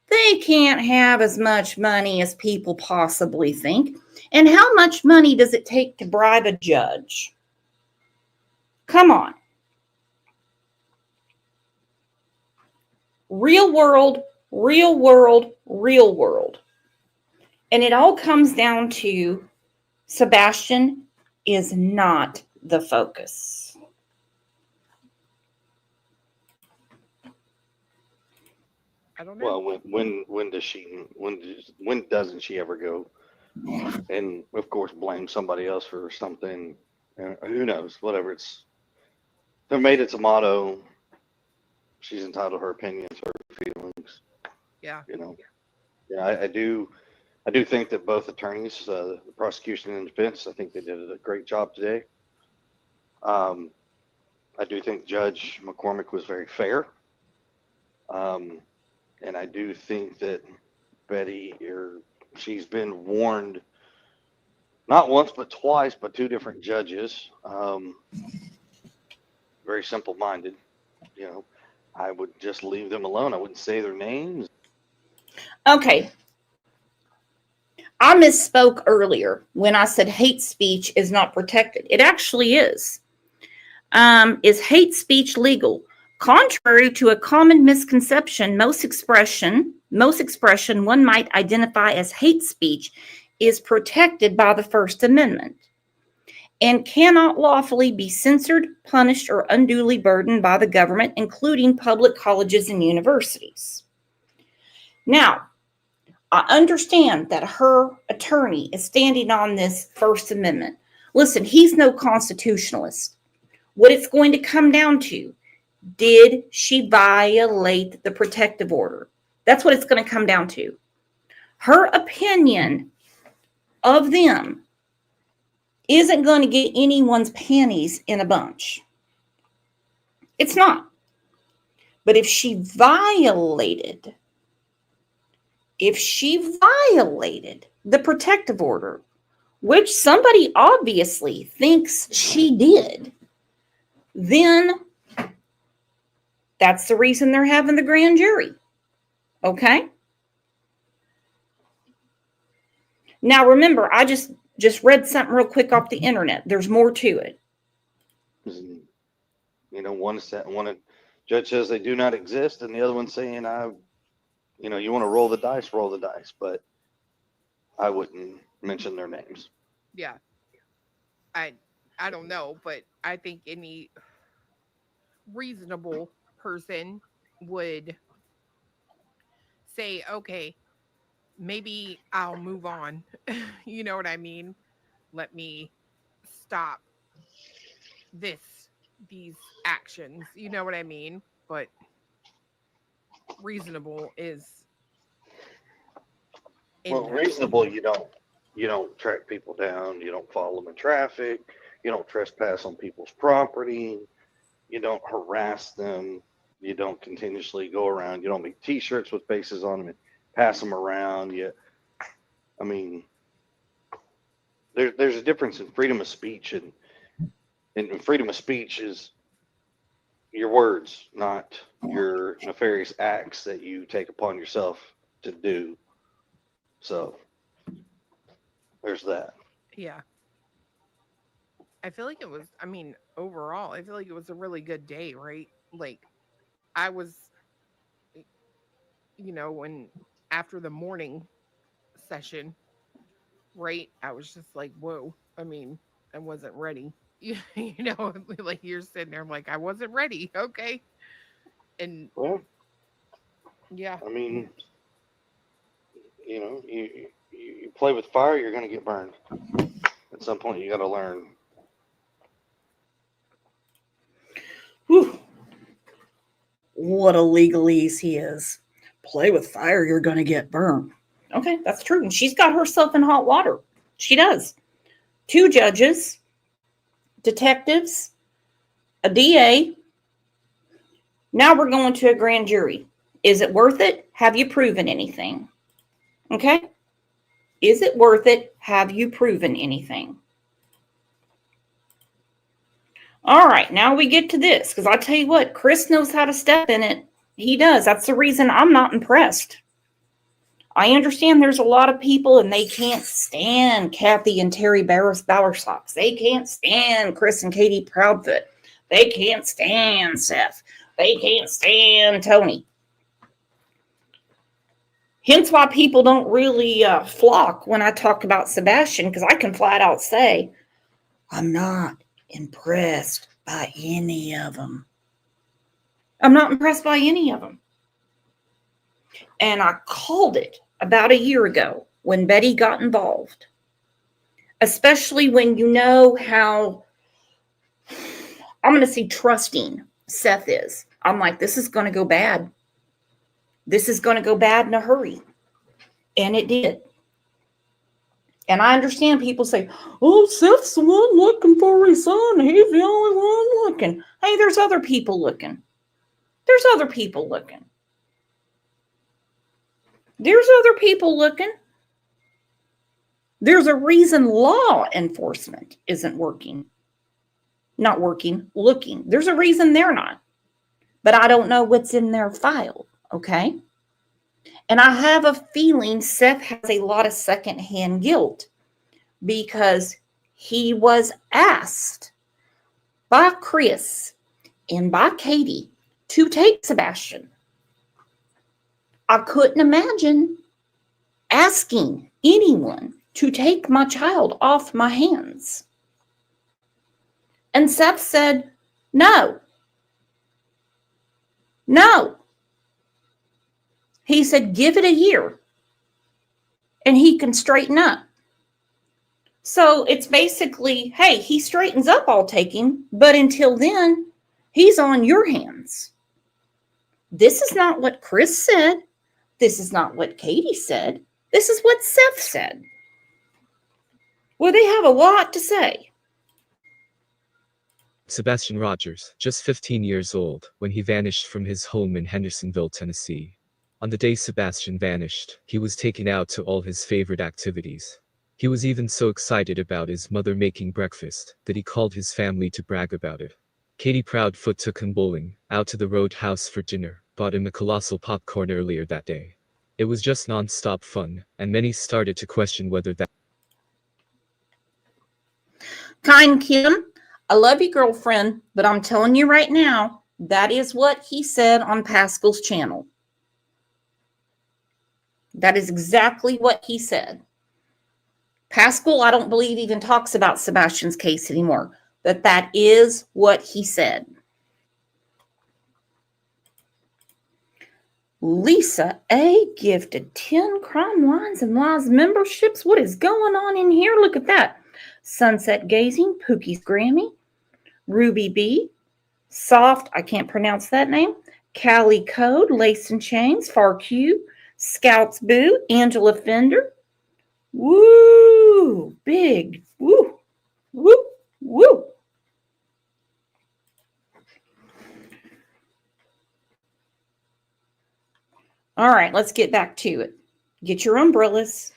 They can't have as much money as people possibly think. And how much money does it take to bribe a judge? Come on. Real world, real world, real world. And it all comes down to Sebastian is not the focus. I don't know. Well, when doesn't she ever go and of course blame somebody else for something? Who knows? Whatever. They've made it a motto. She's entitled to her opinions, her feelings. Yeah. You know. Yeah, I do think that both attorneys, the prosecution and defense, I think they did a great job today. I do think Judge McCormick was very fair. And I do think that Betty, she's been warned not once but twice by two different judges. Very simple-minded. You know, I would just leave them alone. I wouldn't say their names. Okay. I misspoke earlier when I said hate speech is not protected. It actually is. Is hate speech legal? Contrary to a common misconception, most expression one might identify as hate speech is protected by the First Amendment and cannot lawfully be censored, punished, or unduly burdened by the government, including public colleges and universities. Now, I understand that her attorney is standing on this First Amendment. Listen, he's no constitutionalist. What it's going to come down to, did she violate the protective order? That's what it's going to come down to. Her opinion of them isn't going to get anyone's panties in a bunch. It's not. But if she violated the protective order, which somebody obviously thinks she did, then that's the reason they're having the grand jury. Okay? Now remember, I just read something real quick off the internet. There's more to it. You know, one judge says they do not exist, and the other one saying, you know, you want to roll the dice, but I wouldn't mention their names. Yeah. I don't know, but I think any reasonable person would say, okay, maybe I'll move on. You know what I mean? Let me stop these actions. You know what I mean? But reasonable is well, reasonable. You don't track people down. You don't follow them in traffic. You don't trespass on people's property. You don't harass them. You don't continuously go around. You don't make T-shirts with faces on them and pass them around. I mean, there's a difference in freedom of speech, and freedom of speech is your words, not your nefarious acts that you take upon yourself to do. So, There's that. Yeah. I feel like it was, I mean, overall, I feel like it was a really good day, right? Like, I was, when after the morning session, right? I was just like, whoa. I mean, I wasn't ready. Like you're sitting there, I'm like, I wasn't ready. Okay. And Well, yeah. I mean, you play with fire, you're going to get burned. At some point, you got to learn. Whew. What a legalese he is. Play with fire, you're going to get burned. Okay, that's true. And she's got herself in hot water. She does. 2 judges, detectives, a DA. Now we're going to a grand jury. Is it worth it? Have you proven anything? Okay? Is it worth it? Have you proven anything? All right, now we get to this, because I tell you what, Chris knows how to step in it. He does. That's the reason I'm not impressed. I understand there's a lot of people and they can't stand Kathy and Terry Bowersox. They can't stand Chris and Katie Proudfoot. They can't stand Seth. They can't stand Tony. Hence why people don't really flock when I talk about Sebastian, because I can flat out say, I'm not impressed by any of them. I'm not impressed by any of them. And I called it about a year ago when Betty got involved. Especially when you know how, I'm going to say trusting Seth is. I'm like, this is going to go bad. This is going to go bad in a hurry. And it did. And I understand people say, oh, Seth's the one looking for his son. He's the only one looking. Hey, there's other people looking. There's other people looking. There's other people looking. There's a reason law enforcement isn't working. Not working, looking. There's a reason they're not. But I don't know what's in their file, okay? And I have a feeling Seth has a lot of secondhand guilt because he was asked by Chris and by Katie to take Sebastian. I couldn't imagine asking anyone to take my child off my hands. And Seth said, no. No. He said, give it a year and he can straighten up. So it's basically, hey, he straightens up, I'll take him. But until then, he's on your hands. This is not what Chris said. This is not what Katie said. This is what Seth said. Well, they have a lot to say. Sebastian Rogers, just 15 years old, when he vanished from his home in Hendersonville, Tennessee. On the day Sebastian vanished, he was taken out to all his favorite activities. He was even so excited about his mother making breakfast that he called his family to brag about it. Katie Proudfoot took him bowling, out to the Roadhouse for dinner, bought him a colossal popcorn earlier that day. It was just non-stop fun, and many started to question whether that. Kind Kim, I love you, girlfriend, but I'm telling you right now, that is what he said on Pascal's channel. That is exactly what he said. Pascal, I don't believe, even talks about Sebastian's case anymore, but that is what he said. Lisa A. gifted 10 Crime Lines and Lies memberships. What is going on in here? Look at that. Sunset Gazing, Pookie's Grammy, Ruby B, Soft, I can't pronounce that name, Callie Code, Lace and Chains, Far Q, Scouts Boo, Angela Fender. Woo! Big. Woo! Woo! Woo! All right, let's get back to it. Get your umbrellas.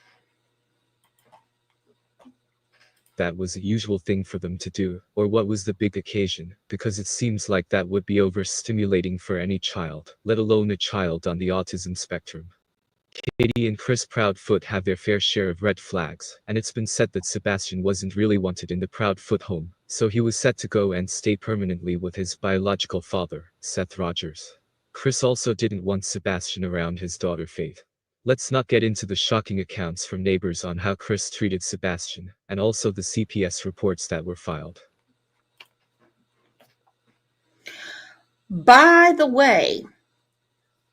That was a usual thing for them to do, or what was the big occasion, because it seems like that would be overstimulating for any child, let alone a child on the autism spectrum. Katie and Chris Proudfoot have their fair share of red flags, and it's been said that Sebastian wasn't really wanted in the Proudfoot home, so he was set to go and stay permanently with his biological father, Seth Rogers. Chris also didn't want Sebastian around his daughter Faith. Let's not get into the shocking accounts from neighbors on how Chris treated Sebastian, and also the CPS reports that were filed. By the way,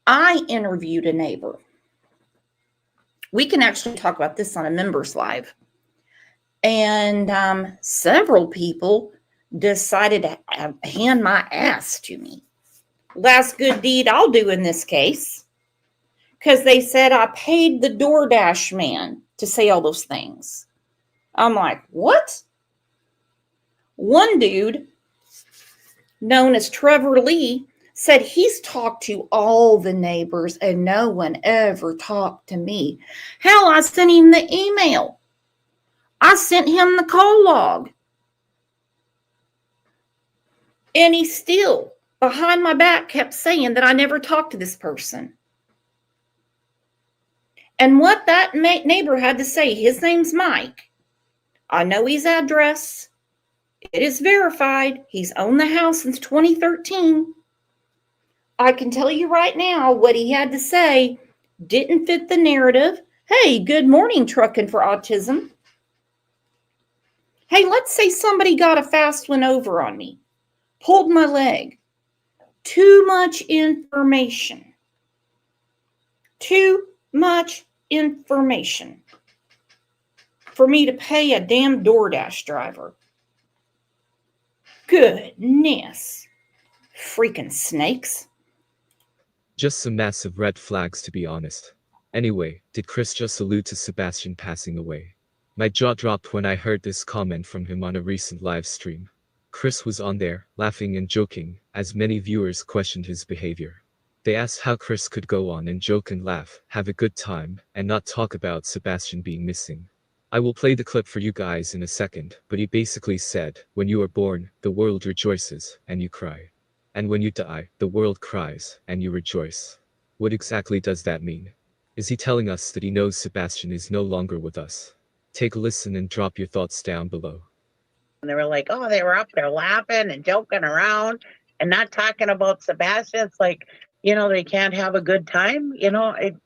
I interviewed a neighbor. We can actually talk about this on a members live. And several people decided to hand my ass to me. Last good deed I'll do in this case. Because they said I paid the DoorDash man to say all those things. I'm like, what? One dude, known as Trevor Lee, said he's talked to all the neighbors and no one ever talked to me. Hell, I sent him the email. I sent him the call log. And he still, behind my back, kept saying that I never talked to this person. And what that neighbor had to say, his name's Mike. I know his address. It is verified. He's owned the house since 2013. I can tell you right now what he had to say didn't fit the narrative. Hey, good morning, Trucking for Autism. Hey, let's say somebody got a fast one over on me. Pulled my leg. Too much information. Too much information for me to pay a damn DoorDash driver. Goodness. Freaking snakes. Just some massive red flags, to be honest. Anyway, did Chris just allude to Sebastian passing away? My jaw dropped when I heard this comment from him on a recent live stream. Chris was on there, laughing and joking, as many viewers questioned his behavior. They asked how Chris could go on and joke and laugh, have a good time, and not talk about Sebastian being missing. I will play the clip for you guys in a second, but he basically said, when you are born, the world rejoices, and you cry. And when you die, the world cries, and you rejoice. What exactly does that mean? Is he telling us that he knows Sebastian is no longer with us? Take a listen and drop your thoughts down below. And they were like, oh, they were up there laughing and joking around and not talking about Sebastian. It's like, they can't have a good time. It's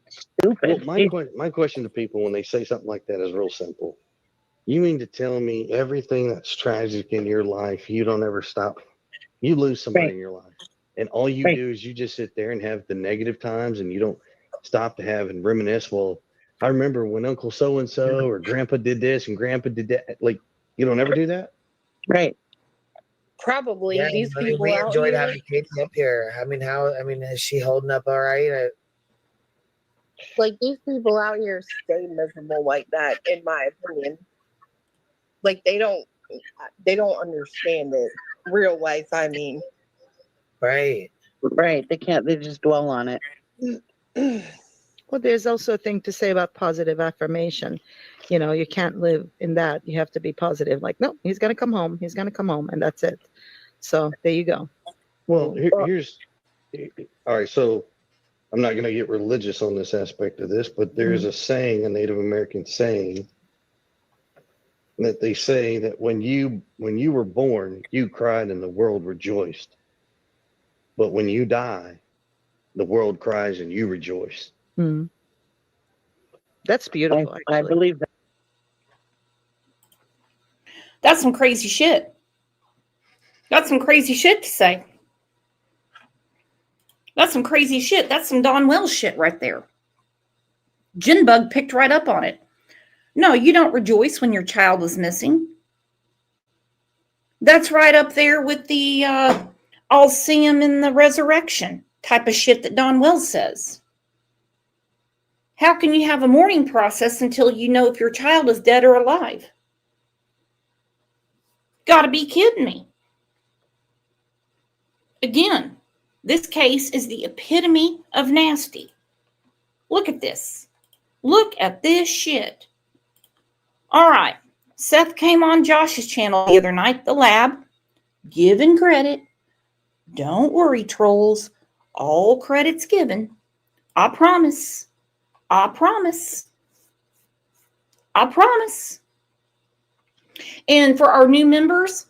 stupid. Well, my question to people when they say something like that is real simple. You mean to tell me everything that's tragic in your life, you don't ever stop? You lose somebody in your life, and all you do is you just sit there and have the negative times, and you don't stop to have and reminisce. Well, I remember when Uncle so-and-so or Grandpa did this and Grandpa did that. Like, you don't ever do that? Right. Probably these people we out enjoyed here. having Katie up here. Is she holding up all right? Like, these people out here stay miserable like that, in my opinion. Like, they don't understand it. Real life, I mean. Right. They just dwell on it. Well, there's also a thing to say about positive affirmation. You can't live in that. You have to be positive. Like, no, he's going to come home. He's going to come home. And that's it. So there you go. Well, here's all right. So I'm not going to get religious on this aspect of this, but there's a saying, a Native American saying, that they say that when you were born, you cried and the world rejoiced. But when you die, the world cries and you rejoice. Mm. That's beautiful. I believe that. That's some crazy shit. That's some crazy shit to say. That's some crazy shit. That's some Don Wells shit right there. Jinbug picked right up on it. No, you don't rejoice when your child is missing. That's right up there with the I'll see him in the resurrection type of shit that Don Wells says. How can you have a mourning process until you know if your child is dead or alive? Gotta be kidding me. Again, this case is the epitome of nasty. Look at this. Look at this shit. All right. Seth came on Josh's channel the other night, The Lab, giving credit. Don't worry, trolls. All credit's given. I promise. I promise. I promise. And for our new members,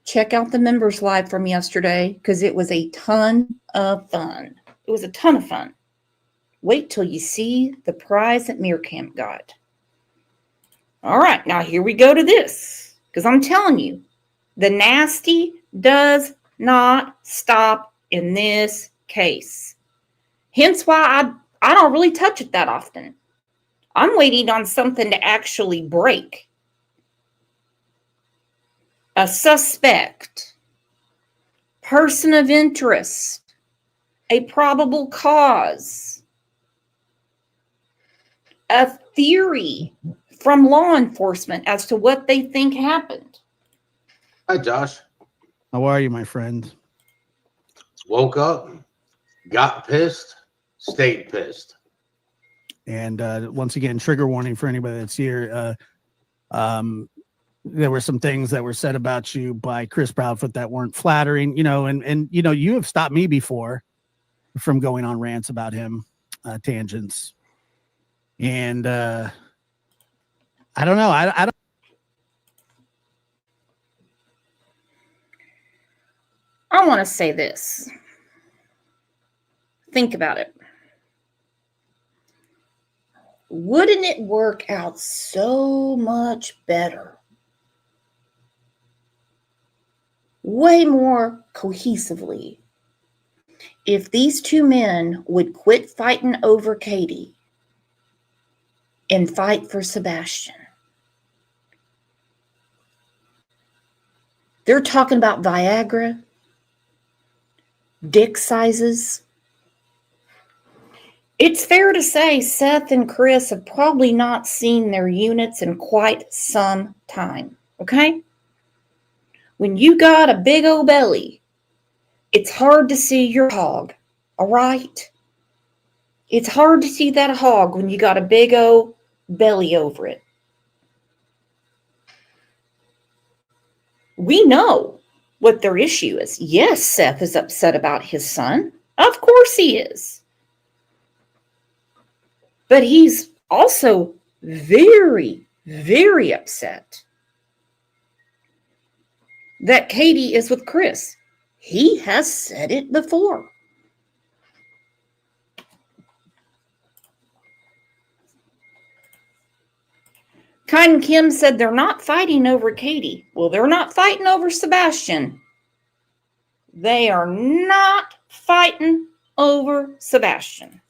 check out the members live from yesterday because it was a ton of fun. It was a ton of fun. Wait till you see the prize that Meerkamp got. All right, now here we go to this because I'm telling you, the nasty does not stop in this case. Hence why I don't really touch it that often. I'm waiting on something to actually break. A suspect, person of interest, a probable cause, a theory from law enforcement as to what they think happened. Hi, Josh. How are you, my friend? Woke up, got pissed, stayed pissed. And once again, trigger warning for anybody that's here. There were some things that were said about you by Chris Proudfoot that weren't flattering, and you have stopped me before from going on rants about him, tangents. And I don't know. I don't. I want to say this. Think about it. Wouldn't it work out so much better? Way more cohesively if these two men would quit fighting over Katie and fight for Sebastian. They're talking about Viagra, dick sizes. It's fair to say Seth and Chris have probably not seen their units in quite some time, okay? When you got a big old belly, it's hard to see your hog, all right? It's hard to see that hog when you got a big old belly over it. We know what their issue is. Yes, Seth is upset about his son. Of course he is. But he's also very, very upset that Katie is with Chris. He has said it before. Kind Kim said they're not fighting over Katie. Well, they're not fighting over Sebastian. They are not fighting over Sebastian.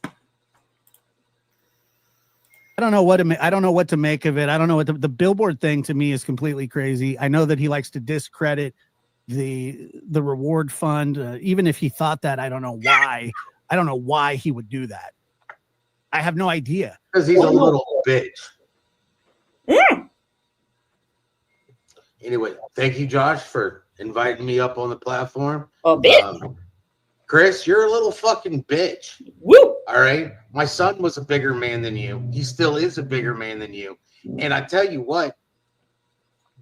I don't know what to make of it. I don't know what the billboard thing to me is completely crazy. I know that he likes to discredit the reward fund. Even if he thought that, I don't know why. I don't know why he would do that. I have no idea. Because he's a little bitch. Anyway, thank you, Josh, for inviting me up on the platform. Chris, you're a little fucking bitch. Woo! All right? My son was a bigger man than you. He still is a bigger man than you. And I tell you what,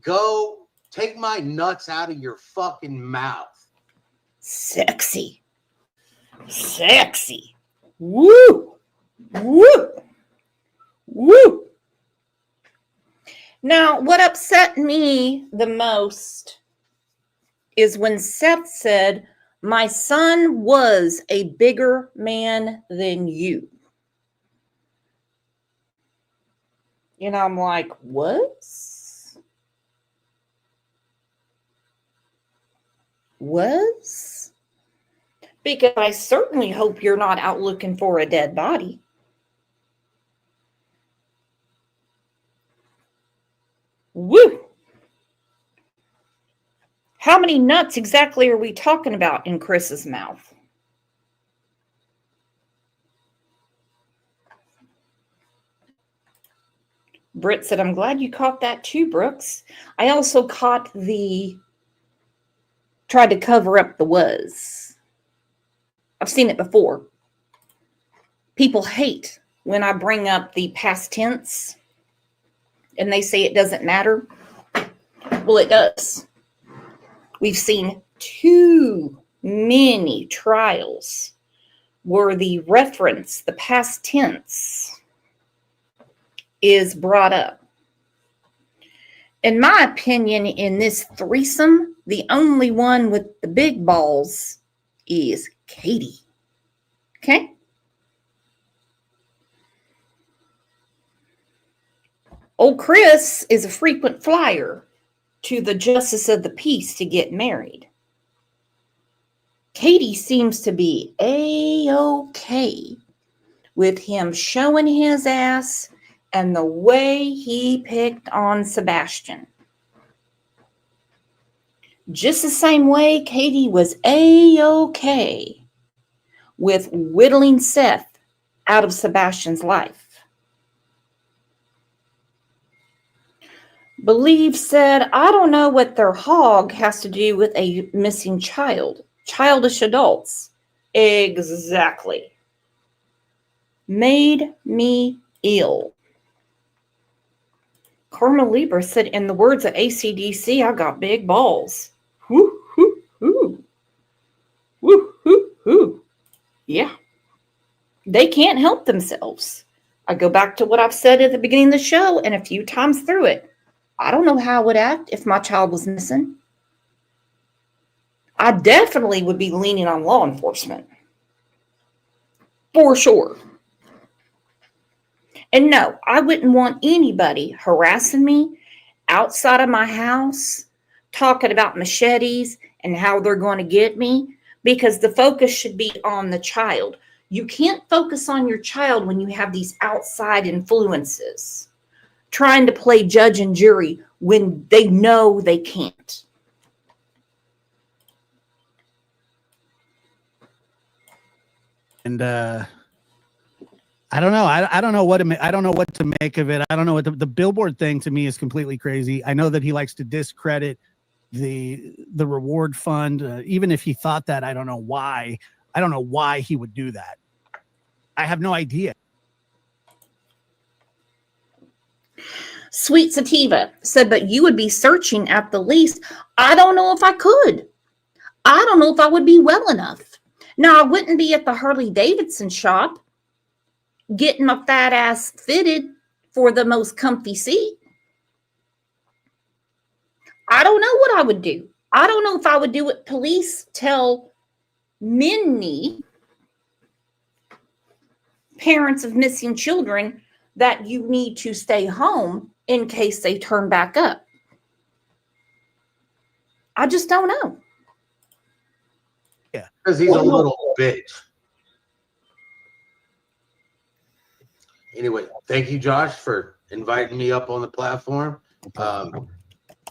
go take my nuts out of your fucking mouth. Sexy. Sexy. Woo! Woo! Woo! Now, what upset me the most is when Seth said, my son was a bigger man than you. And I'm like, what? Was? Because I certainly hope you're not out looking for a dead body. Woo! How many nuts exactly are we talking about in Chris's mouth? Britt said, I'm glad you caught that too, Brooks. I also caught tried to cover up the was. I've seen it before. People hate when I bring up the past tense and they say it doesn't matter. Well, it does. We've seen too many trials where the reference, the past tense, is brought up. In my opinion, in this threesome, the only one with the big balls is Katie. Okay? Old Chris is a frequent flyer to the justice of the peace to get married. Katie seems to be A-okay with him showing his ass and the way he picked on Sebastian. Just the same way Katie was A-okay with whittling Seth out of Sebastian's life. Believe said, I don't know what their hog has to do with a missing child. Childish adults. Exactly. Made me ill. Karma Libra said, in the words of AC/DC, I got big balls. Woo, hoo, hoo. Woo, hoo, hoo. Yeah. They can't help themselves. I go back to what I've said at the beginning of the show and a few times through it. I don't know how I would act if my child was missing. I definitely would be leaning on law enforcement. For sure. And no, I wouldn't want anybody harassing me outside of my house, talking about machetes and how they're going to get me, because the focus should be on the child. You can't focus on your child when you have these outside influences trying to play judge and jury when they know they can't. And I don't know. I don't know what I don't know what to make of it. I don't know what the billboard thing to me is completely crazy. I know that he likes to discredit the reward fund. Even if he thought that, I don't know why. I don't know why he would do that. I have no idea. Sweet Sativa said, but you would be searching at the least. I don't know if I could. I don't know if I would be well enough. Now, I wouldn't be at the Harley Davidson shop getting my fat ass fitted for the most comfy seat. I don't know what I would do. I don't know if I would do what police tell many parents of missing children, that you need to stay home in case they turn back up. I just don't know. Yeah. Because he's a little bitch. Anyway, thank you, Josh, for inviting me up on the platform.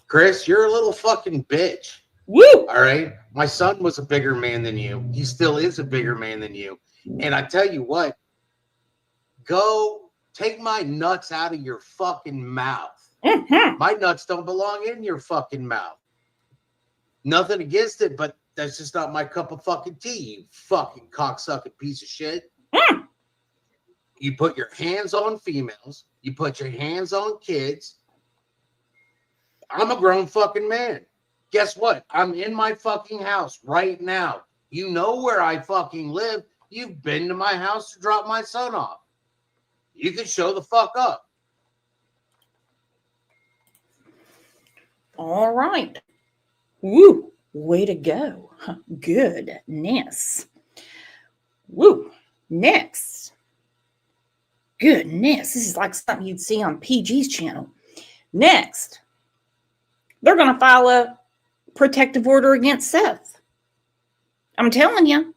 Chris, you're a little fucking bitch. Woo! All right? My son was a bigger man than you. He still is a bigger man than you. And I tell you what, go take my nuts out of your fucking mouth. Mm-hmm. My nuts don't belong in your fucking mouth. Nothing against it, but that's just not my cup of fucking tea, you fucking cocksucking piece of shit. Mm. You put your hands on females. You put your hands on kids. I'm a grown fucking man. Guess what? I'm in my fucking house right now. You know where I fucking live. You've been to my house to drop my son off. You can show the fuck up. All right. Woo. Way to go. Goodness. Woo. Next. Goodness. This is like something you'd see on PG's channel. Next. They're going to file a protective order against Seth. I'm telling you.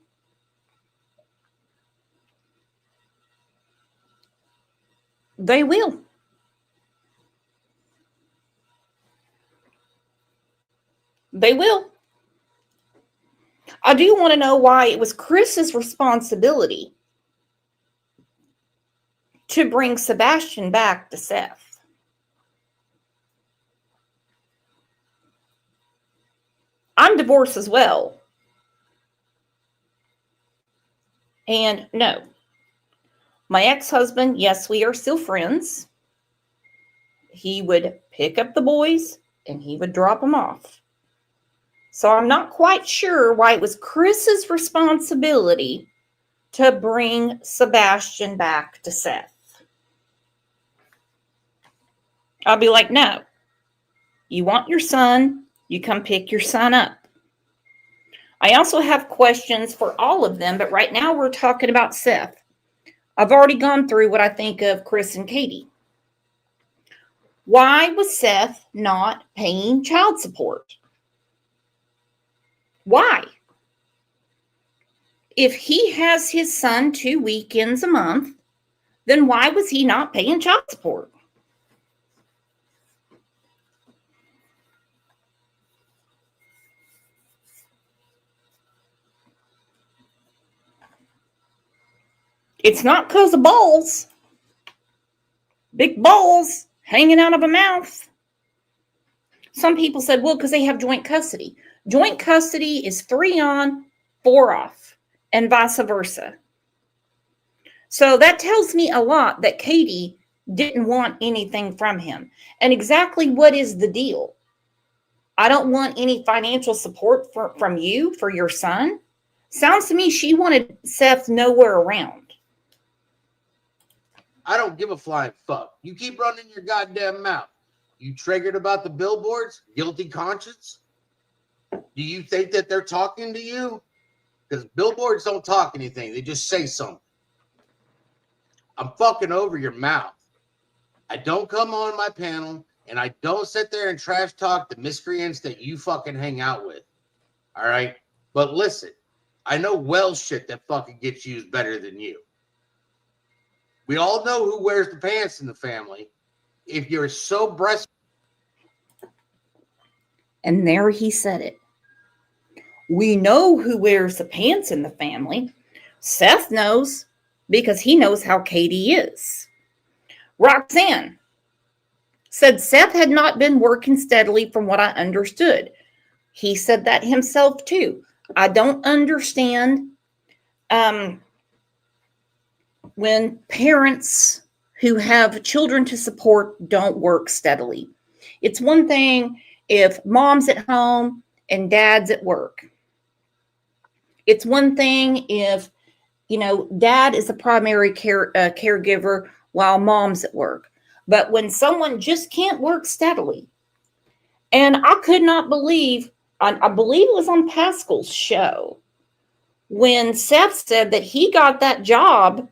They will. They will. I do want to know why it was Chris's responsibility to bring Sebastian back to Seth. I'm divorced as well. And no. My ex-husband, yes, we are still friends. He would pick up the boys and he would drop them off. So I'm not quite sure why it was Chris's responsibility to bring Sebastian back to Seth. I'll be like, no. You want your son, you come pick your son up. I also have questions for all of them, but right now we're talking about Seth. I've already gone through what I think of Chris and Katie. Why was Seth not paying child support? Why? If he has his son 2 weekends a month, then why was he not paying child support? It's not because of balls. Big balls hanging out of a mouth. Some people said, well, because they have joint custody. Joint custody is 3 on, 4 off, and vice versa. So that tells me a lot that Katie didn't want anything from him. And exactly what is the deal? I don't want any financial support from you for your son. Sounds to me she wanted Seth nowhere around. I don't give a flying fuck. You keep running your goddamn mouth. You triggered about the billboards? Guilty conscience? Do you think that they're talking to you? Because billboards don't talk anything. They just say something. I'm fucking over your mouth. I don't come on my panel, and I don't sit there and trash talk the miscreants that you fucking hang out with. All right? But listen, I know well shit that fucking gets used better than you. We all know who wears the pants in the family. If you're so breast... And there he said it. We know who wears the pants in the family. Seth knows because he knows how Katie is. Roxanne said Seth had not been working steadily from what I understood. He said that himself too. I don't understand when parents who have children to support don't work steadily. It's one thing if mom's at home and dad's at work. It's one thing if, dad is the primary caregiver while mom's at work. But when someone just can't work steadily, and I could not believe, I believe it was on Pascal's show, when Seth said that he got that job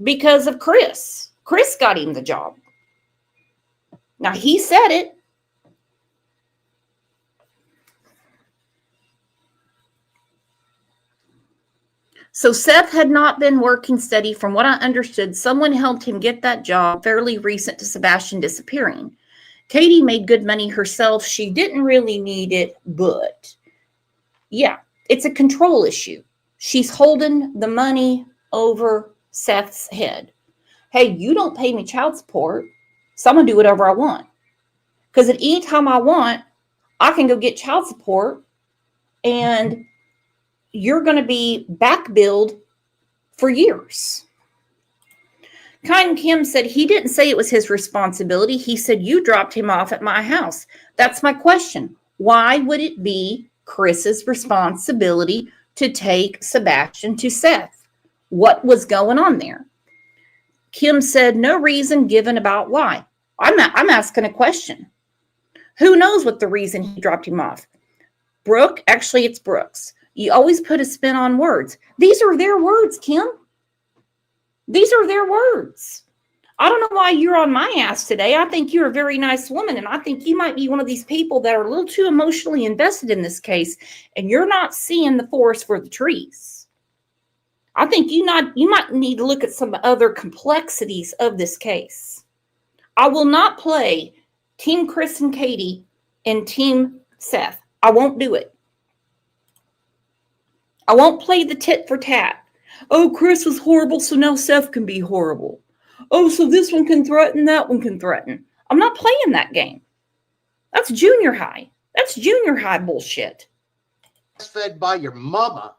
because of Chris. Chris got him the job. Now, he said it. So Seth had not been working steady. From what I understood, someone helped him get that job fairly recent to Sebastian disappearing. Katie made good money herself. She didn't really need it, but yeah, it's a control issue. She's holding the money over Seth's head. Hey, you don't pay me child support, so I'm going to do whatever I want. Because at any time I want, I can go get child support, and you're going to be back billed for years. Kind Kim said he didn't say it was his responsibility. He said you dropped him off at my house. That's my question. Why would it be Chris's responsibility to take Sebastian to Seth? What was going on there? Kim said no reason given about why. I'm asking a question. Who knows what the reason he dropped him off? Brooke, actually it's Brooks. You always put a spin on words. These are their words, Kim. These are their words. I don't know why you're on my ass today. I think you're a very nice woman, and I think you might be one of these people that are a little too emotionally invested in this case, and you're not seeing the forest for the trees. I think you might need to look at some other complexities of this case. I will not play Team Chris and Katie and Team Seth. I won't do it. I won't play the tit for tat. Oh, Chris was horrible, so now Seth can be horrible. Oh, so this one can threaten, that one can threaten. I'm not playing that game. That's junior high. That's junior high bullshit. Fed by your mama.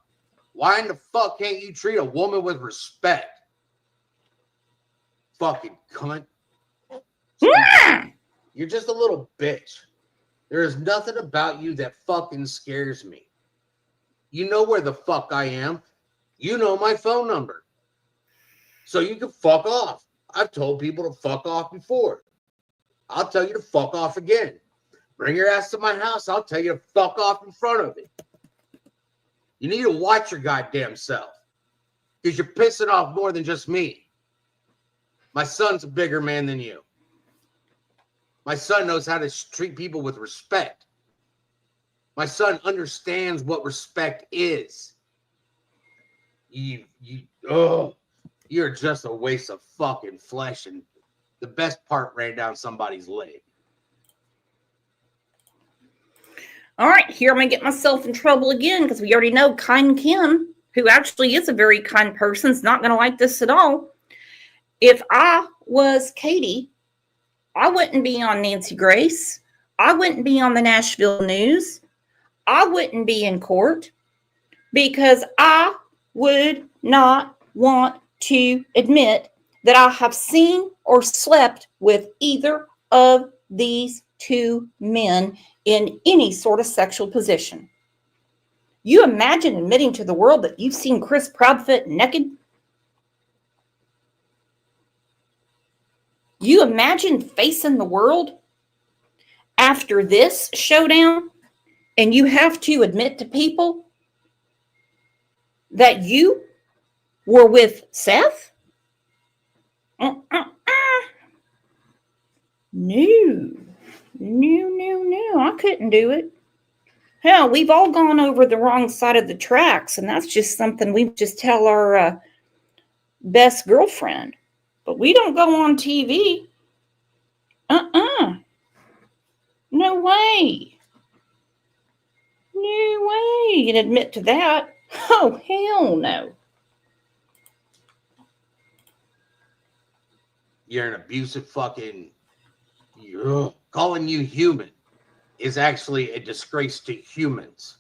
Why in the fuck can't you treat a woman with respect? Fucking cunt. You're just a little bitch. There is nothing about you that fucking scares me. You know where the fuck I am. You know my phone number. So you can fuck off. I've told people to fuck off before. I'll tell you to fuck off again. Bring your ass to my house. I'll tell you to fuck off in front of it. You need to watch your goddamn self. Because you're pissing off more than just me. My son's a bigger man than you. My son knows how to treat people with respect. My son understands what respect is. You're just a waste of fucking flesh, and the best part ran down somebody's leg. All right, here I'm going to get myself in trouble again because we already know Kind Kim, who actually is a very kind person, is not going to like this at all. If I was Katie, I wouldn't be on Nancy Grace. I wouldn't be on the Nashville News. I wouldn't be in court because I would not want to admit that I have seen or slept with either of these two men in any sort of sexual position. You imagine admitting to the world that you've seen Chris Proudfoot naked? You imagine facing the world after this showdown and you have to admit to people that you were with Seth? No. I couldn't do it. Hell, we've all gone over the wrong side of the tracks, and that's just something we just tell our best girlfriend. But we don't go on TV. No way. No way you can admit to that. Oh, hell no. You're an abusive fucking... Calling you human is actually a disgrace to humans.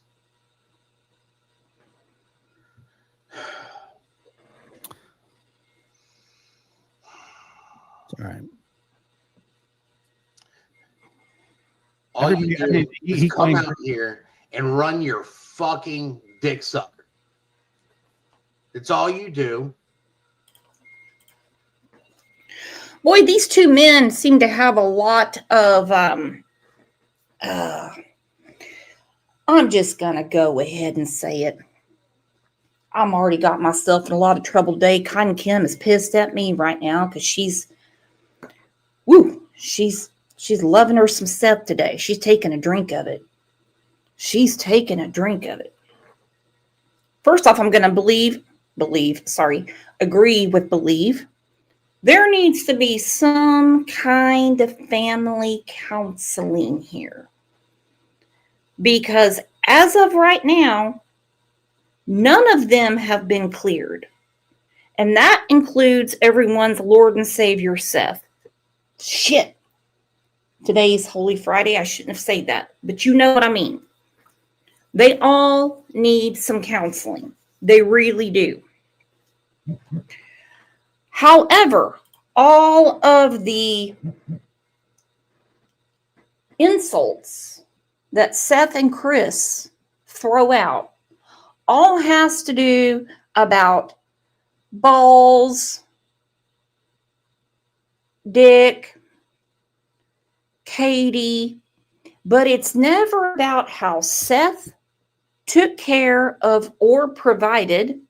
All right. All you do is come out here and run your fucking dick sucker. That's all you do. Boy, these two men seem to have a lot of, I'm just going to go ahead and say it. I'm already got myself in a lot of trouble today. Kind Kim is pissed at me right now because she's loving her some Seth today. She's taking a drink of it. First off, I'm going to agree with believe. There needs to be some kind of family counseling here. Because as of right now, none of them have been cleared. And that includes everyone's Lord and Savior, Seth. Shit. Today's Holy Friday. I shouldn't have said that. But you know what I mean. They all need some counseling. They really do. However, all of the insults that Seth and Chris throw out all has to do about balls, dick, Katie, but it's never about how Seth took care of or provided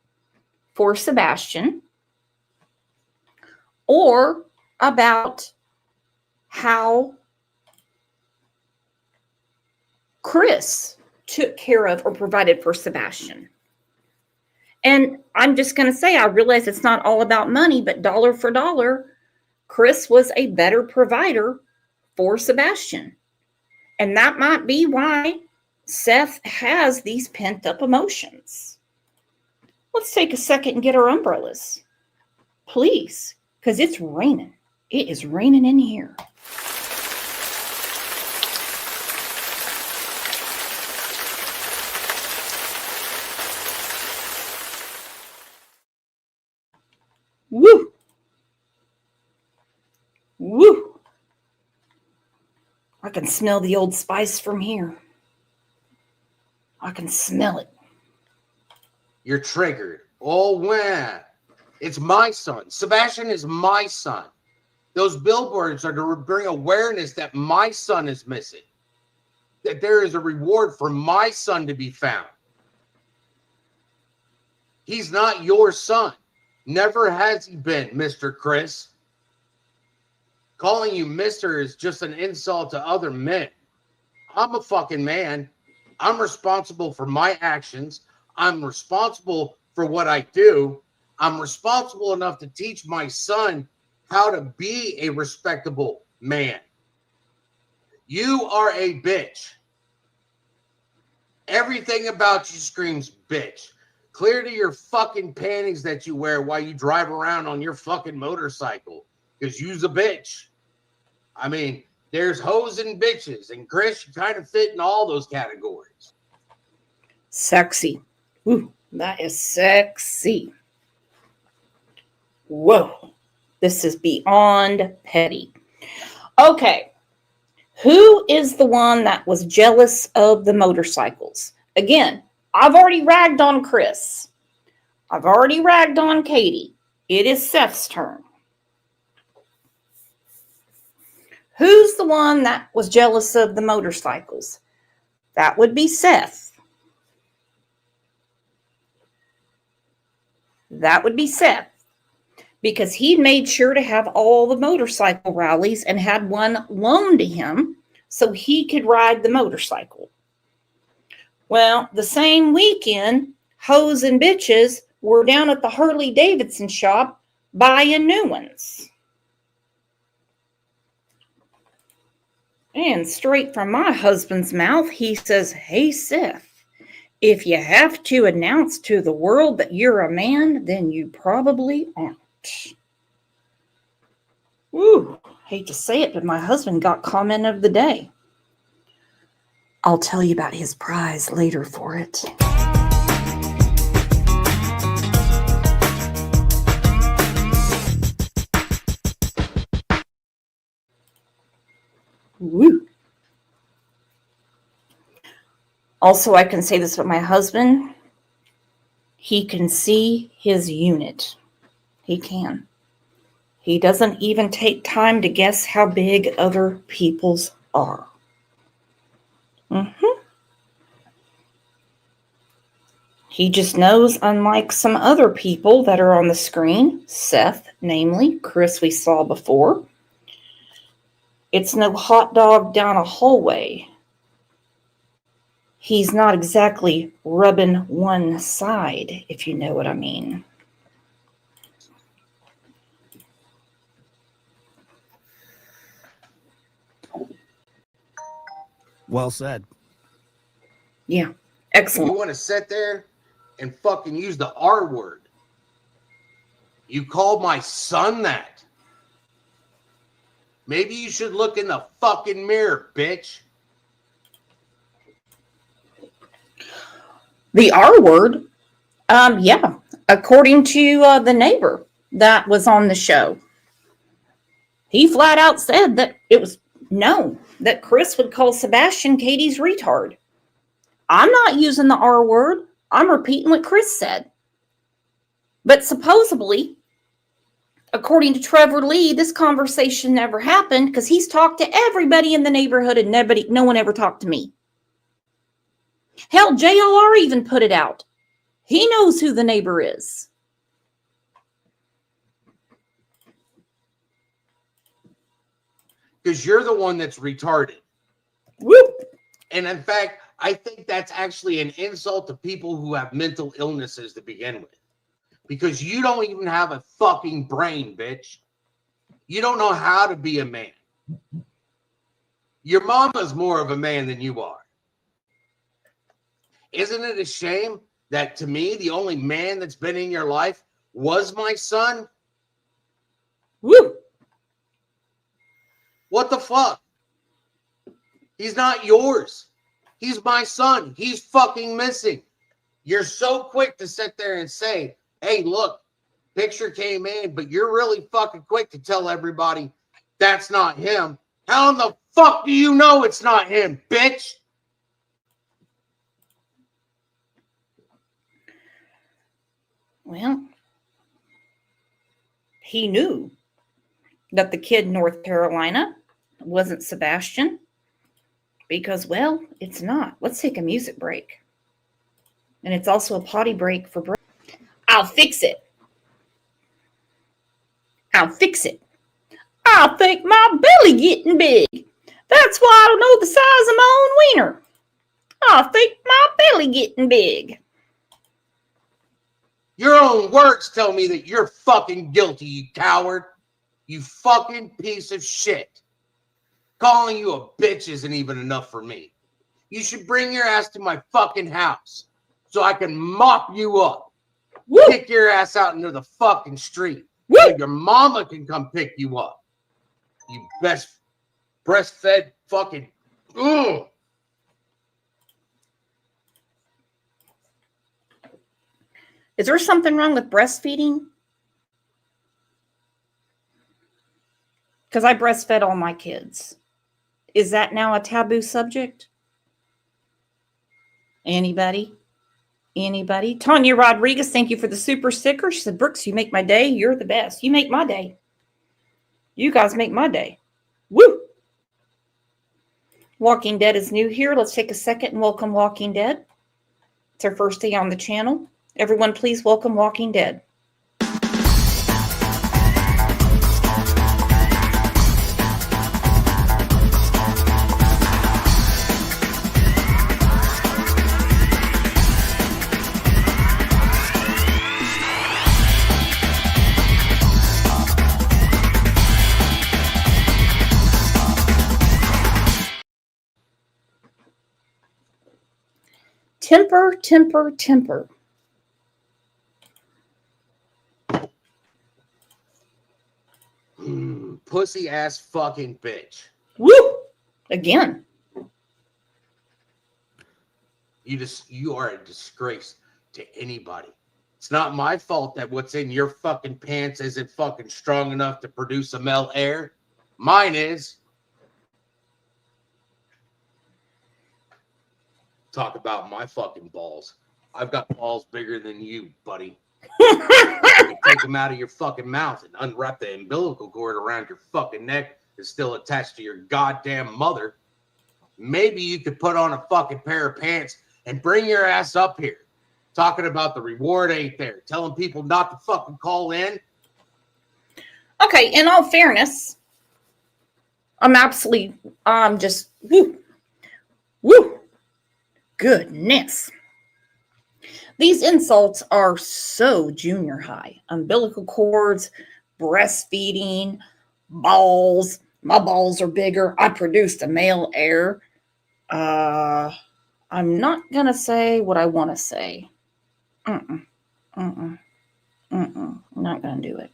for Sebastian, or about how Chris took care of or provided for Sebastian. And I'm just going to say, I realize it's not all about money, but dollar for dollar, Chris was a better provider for Sebastian. And that might be why Seth has these pent up emotions. Let's take a second and get our umbrellas. Please. Because it's raining. It is raining in here. Woo! Woo! I can smell the Old Spice from here. I can smell it. You're triggered. Oh, when? It's my son. Sebastian is my son. Those billboards are to bring awareness that my son is missing, that there is a reward for my son to be found. He's not your son. Never has he been, Mr. Chris. Calling you Mr. is just an insult to other men. I'm a fucking man. I'm responsible for my actions. I'm responsible for what I do. I'm responsible enough to teach my son how to be a respectable man. You are a bitch. Everything about you screams bitch. Clear to your fucking panties that you wear while you drive around on your fucking motorcycle. Because you's a bitch. I mean, there's hoes and bitches. And Chris, you kind of fit in all those categories. Sexy. Ooh, that is sexy. Whoa. This is beyond petty. Okay. Who is the one that was jealous of the motorcycles? Again, I've already ragged on Chris. I've already ragged on Katie. It is Seth's turn. Who's the one that was jealous of the motorcycles? That would be Seth. That would be Seth. Because he made sure to have all the motorcycle rallies and had one loaned to him so he could ride the motorcycle. Well, the same weekend, hoes and bitches were down at the Harley Davidson shop buying new ones. And straight from my husband's mouth, he says, "Hey, Seth, if you have to announce to the world that you're a man, then you probably aren't." Ooh, hate to say it, but my husband got comment of the day. I'll tell you about his prize later for it. Woo. Also, I can say this about my husband. He can see his unit. He can. He doesn't even take time to guess how big other people's are. He just knows, unlike some other people that are on the screen, Seth, namely, Chris we saw before, it's no hot dog down a hallway. He's not exactly rubbing one side, if you know what I mean. Well said. Yeah, excellent. You want to sit there and fucking use the R word. You called my son that. Maybe you should look in the fucking mirror, bitch. The R word? Yeah. According to the neighbor that was on the show, he flat out said that it was known that Chris would call Sebastian Katie's retard. I'm not using the R word. I'm repeating what Chris said. But supposedly, according to Trevor Lee, this conversation never happened because he's talked to everybody in the neighborhood and no one ever talked to me. Hell, JLR even put it out. He knows who the neighbor is. Because you're the one that's retarded. Whoop. And in fact, I think that's actually an insult to people who have mental illnesses to begin with. Because you don't even have a fucking brain, bitch. You don't know how to be a man. Your mama's more of a man than you are. Isn't it a shame that, to me, the only man that's been in your life was my son? Woo! What the fuck? He's not yours. He's my son. He's fucking missing. You're so quick to sit there and say, hey, look, picture came in, but you're really fucking quick to tell everybody that's not him. How in the fuck do you know it's not him, bitch? Well, he knew that the kid in North Carolina wasn't Sebastian because, well, it's not. Let's take a music break. And it's also a potty break for break. I'll fix it. I'll fix it. I think my belly getting big. That's why I don't know the size of my own wiener. I think my belly getting big. Your own words tell me that you're fucking guilty, you coward. You fucking piece of shit. Calling you a bitch isn't even enough for me. You should bring your ass to my fucking house so I can mop you up. Woo! Kick your ass out into the fucking street. Woo! So your mama can come pick you up. You best breastfed fucking. Ugh. Is there something wrong with breastfeeding? Because I breastfed all my kids. Is that now a taboo subject? Anybody? Anybody? Tanya Rodriguez, thank you for the super sticker. She said, Brooks, you make my day. You're the best. You make my day. You guys make my day. Woo! Walking Dead is new here. Let's take a second and welcome Walking Dead. It's our first day on the channel. Everyone, please welcome Walking Dead. Temper, temper, temper. Pussy ass fucking bitch. Woo! Again. You are a disgrace to anybody. It's not my fault that what's in your fucking pants isn't fucking strong enough to produce a male heir. Mine is. Talk about my fucking balls. I've got balls bigger than you, buddy. You take them out of your fucking mouth and unwrap the umbilical cord around your fucking neck that's still attached to your goddamn mother. Maybe you could put on a fucking pair of pants and bring your ass up here. Talking about the reward ain't there. Telling people not to fucking call in. Okay, in all fairness, I'm just, woo. Goodness. These insults are so junior high. Umbilical cords, breastfeeding, balls. My balls are bigger. I produced a male heir. I'm not going to say what I want to say. I'm not going to do it.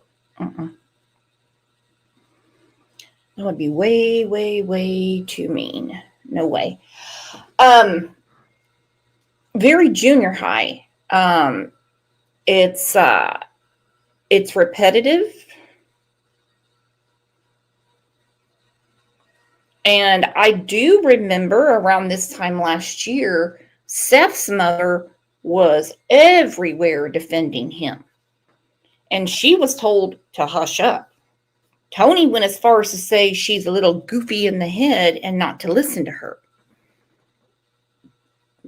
That would be way, way, way too mean. No way. Very junior high. It's repetitive. And I do remember around this time last year, Seth's mother was everywhere defending him. And she was told to hush up. Tony went as far as to say she's a little goofy in the head and not to listen to her.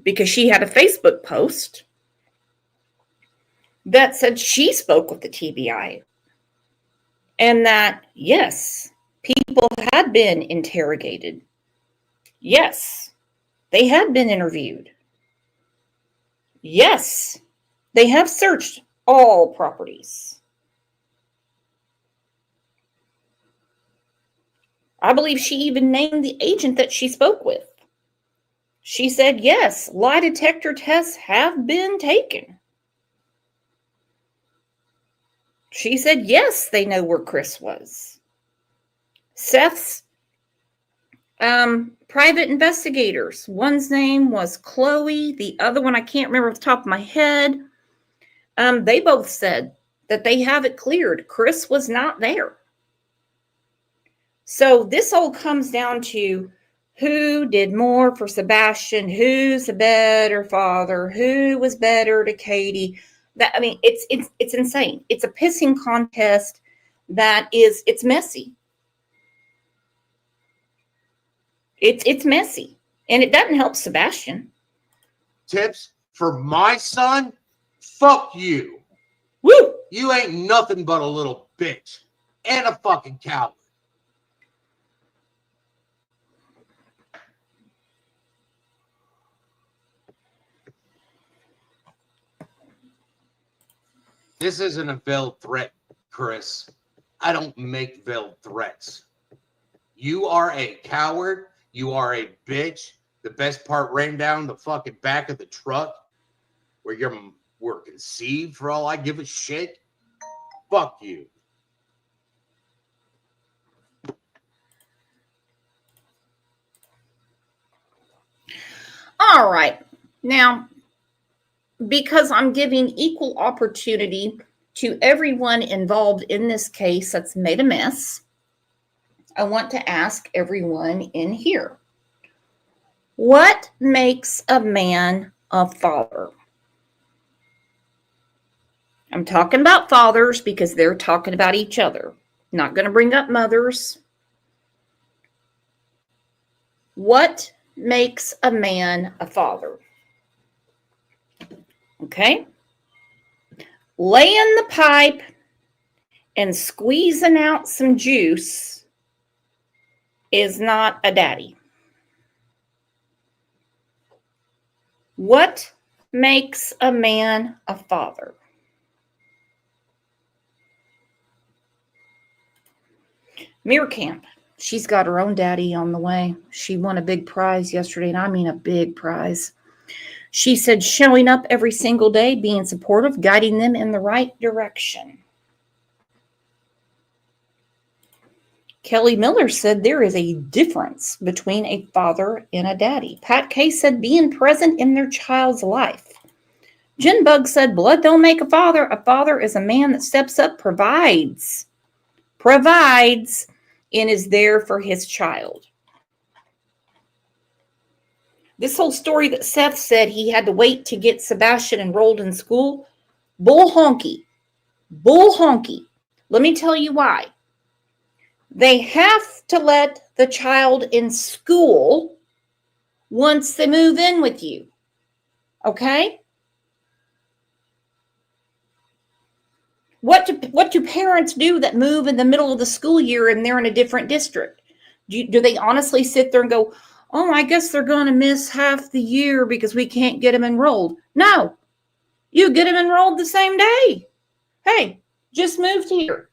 Because she had a Facebook post that said she spoke with the TBI. And that, yes, people had been interrogated. Yes, they had been interviewed. Yes, they have searched all properties. I believe she even named the agent that she spoke with. She said, yes, lie detector tests have been taken. She said, yes, they know where Chris was. Seth's private investigators. One's name was Chloe. The other one, I can't remember off the top of my head. They both said that they have it cleared. Chris was not there. So this all comes down to who did more for Sebastian, who's a better father, who was better to Katie, That, I mean, it's insane. It's a pissing contest it's messy. It's messy. And it doesn't help Sebastian. Tips for my son? Fuck you. Woo! You ain't nothing but a little bitch and a fucking coward. This isn't a veiled threat, Chris. I don't make veiled threats. You are a coward. You are a bitch. The best part ran down the fucking back of the truck where you were conceived, for all I give a shit. Fuck you. All right. Now, because I'm giving equal opportunity to everyone involved in this case that's made a mess, I want to ask everyone in here, what makes a man a father? I'm talking about fathers because they're talking about each other. Not going to bring up mothers. What makes a man a father? Okay. Laying the pipe and squeezing out some juice is not a daddy. What makes a man a father? Mirror Camp. She's got her own daddy on the way. She won a big prize yesterday, and I mean a big prize. She said showing up every single day, being supportive, guiding them in the right direction. Kelly Miller said there is a difference between a father and a daddy. Pat Kay said being present in their child's life. Jen Bug said blood don't make a father. A father is a man that steps up, provides, and is there for his child. This whole story that Seth said he had to wait to get Sebastian enrolled in school, bull honky. Bull honky. Let me tell you why. They have to let the child in school once they move in with you. Okay? What do parents do that move in the middle of the school year and they're in a different district? Do they honestly sit there and go, oh, I guess they're going to miss half the year because we can't get them enrolled? No. You get them enrolled the same day. Hey, just moved here.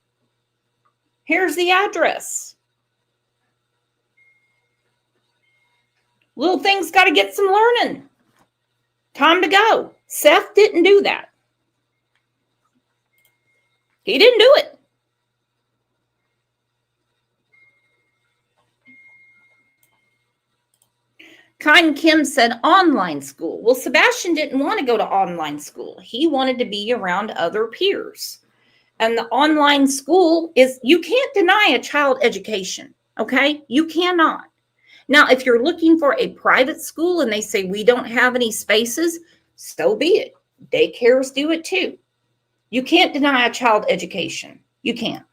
Here's the address. Little thing's got to get some learning. Time to go. Seth didn't do that. He didn't do it. Kind Kim said online school. Well, Sebastian didn't want to go to online school. He wanted to be around other peers. And the online school is, you can't deny a child education, okay? You cannot. Now, if you're looking for a private school and they say we don't have any spaces, so be it. Daycares do it too. You can't deny a child education. You can't.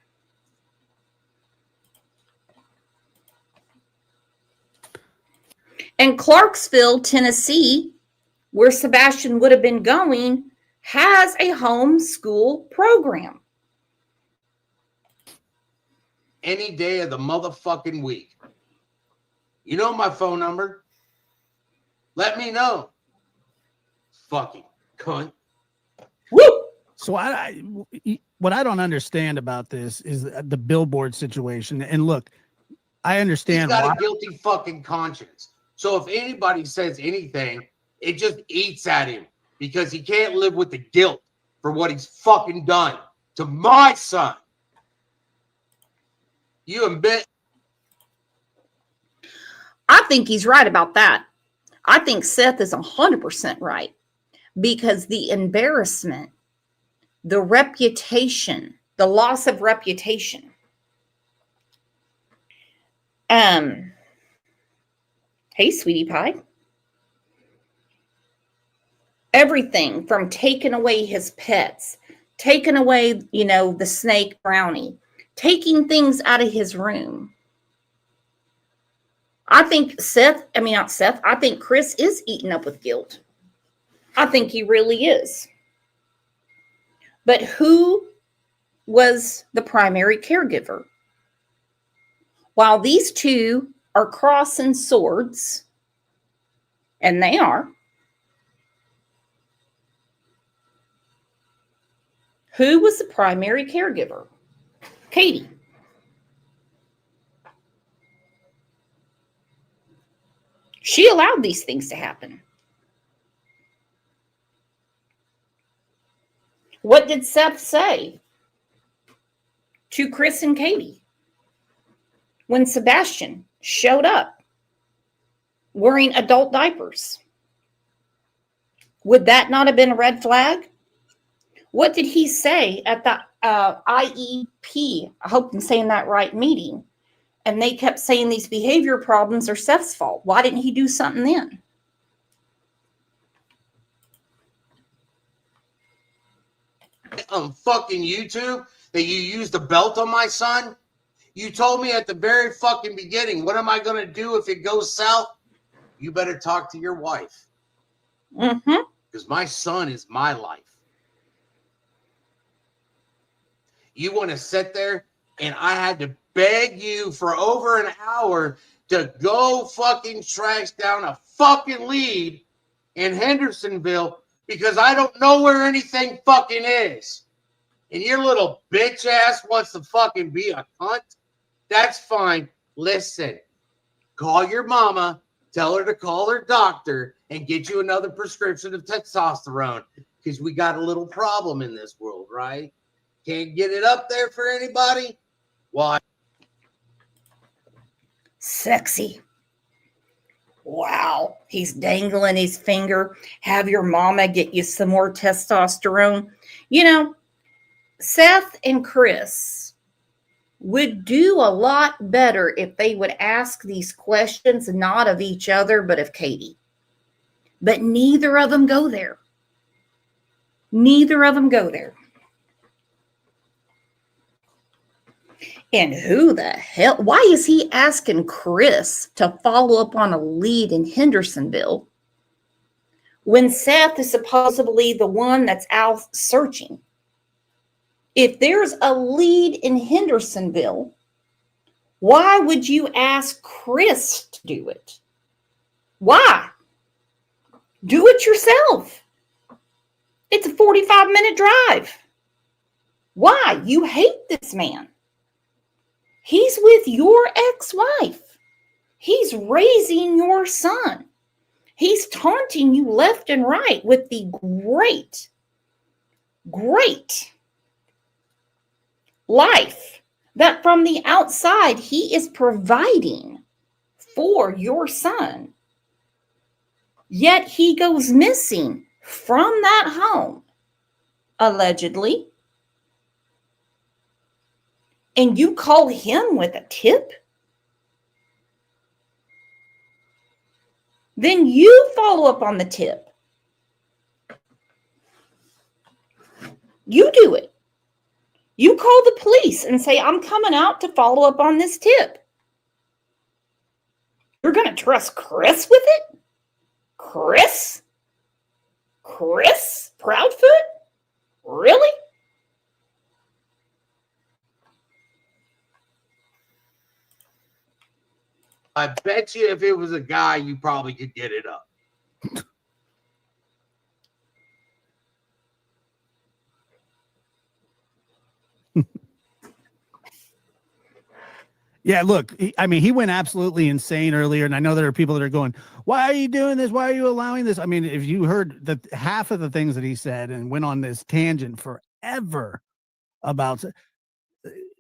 And Clarksville, Tennessee, where Sebastian would have been going, has a homeschool program. Any day of the motherfucking week. You know my phone number? Let me know. Fucking cunt. Woo! So what I don't understand about this is the billboard situation. And look, I understand. He's got a guilty fucking conscience. So if anybody says anything, it just eats at him because he can't live with the guilt for what he's fucking done to my son. You and bitch. I think he's right about that. I think Seth is 100% right because the embarrassment, the reputation, the loss of reputation. Hey, sweetie pie. Everything from taking away his pets, taking away, the snake Brownie, taking things out of his room. I think I think Chris is eaten up with guilt. I think he really is. But who was the primary caregiver? While these two are crossing swords, and they are, who was the primary caregiver? Katie. She allowed these things to happen. What did Seth say to Chris and Katie when Sebastian showed up wearing adult diapers? Would that not have been a red flag? What did he say at the IEP, I hope I'm saying that right, meeting? And they kept saying these behavior problems are Seth's fault. Why didn't he do something then? On fucking YouTube that you used a belt on my son? You told me at the very fucking beginning, what am I going to do if it goes south? You better talk to your wife. Mm-hmm. Because my son is my life. You want to sit there and I had to beg you for over an hour to go fucking trash down a fucking lead in Hendersonville because I don't know where anything fucking is. And your little bitch ass wants to fucking be a cunt? That's fine. Listen, call your mama, tell her to call her doctor and get you another prescription of testosterone because we got a little problem in this world, right? Can't get it up there for anybody? Why? Sexy. Wow. He's dangling his finger. Have your mama get you some more testosterone. Seth and Chris would do a lot better if they would ask these questions, not of each other, but of Katie. But neither of them go there. Neither of them go there. And who the hell? Why is he asking Chris to follow up on a lead in Hendersonville when Seth is supposedly the one that's out searching? If there's a lead in Hendersonville, why would you ask Chris to do it? Why? Do it yourself. It's a 45-minute drive. Why? You hate this man. He's with your ex-wife. He's raising your son. He's taunting you left and right with the great life that from the outside he is providing for your son. Yet he goes missing from that home, allegedly. And you call him with a tip? Then you follow up on the tip. You do it. You call the police and say, I'm coming out to follow up on this tip. You're going to trust Chris with it? Chris Proudfoot? Really? I bet you if it was a guy, you probably could get it up. Yeah, look, he went absolutely insane earlier, and I know there are people that are going, why are you doing this? Why are you allowing this? I mean, if you heard that half of the things that he said and went on this tangent forever about,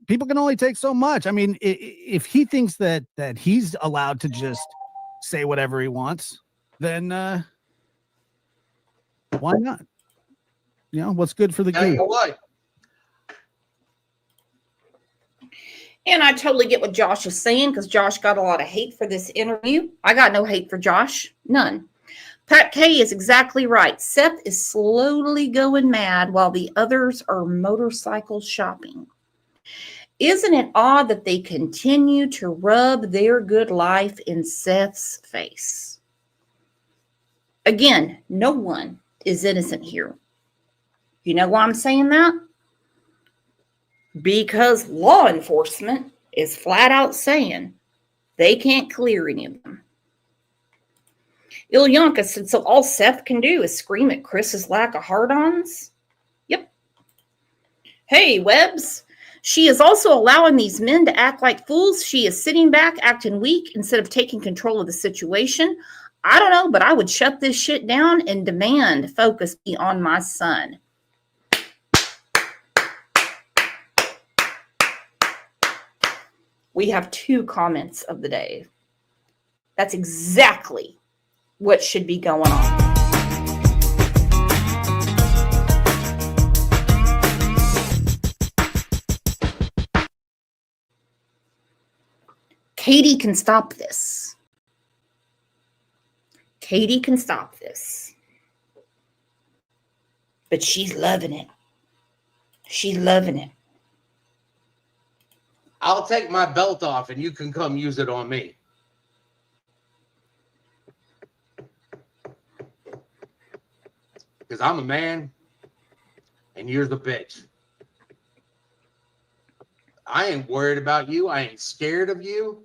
people can only take so much. I mean, if he thinks that he's allowed to just say whatever he wants, then why not? What's good for the Tell you goose? what. And I totally get what Josh is saying because Josh got a lot of hate for this interview. I got no hate for Josh. None. Pat K is exactly right. Seth is slowly going mad while the others are motorcycle shopping. Isn't it odd that they continue to rub their good life in Seth's face? Again, no one is innocent here. You know why I'm saying that? Because law enforcement is flat out saying they can't clear any of them. Ilyanka said, so all Seth can do is scream at Chris's lack of hard-ons? Yep. Hey, Webbs. She is also allowing these men to act like fools. She is sitting back, acting weak, instead of taking control of the situation. I don't know, but I would shut this shit down and demand focus be on my son. We have 2 comments of the day. That's exactly what should be going on. Katie can stop this. Katie can stop this. But she's loving it. She's loving it. I'll take my belt off and you can come use it on me. Because I'm a man and you're the bitch. I ain't worried about you. I ain't scared of you.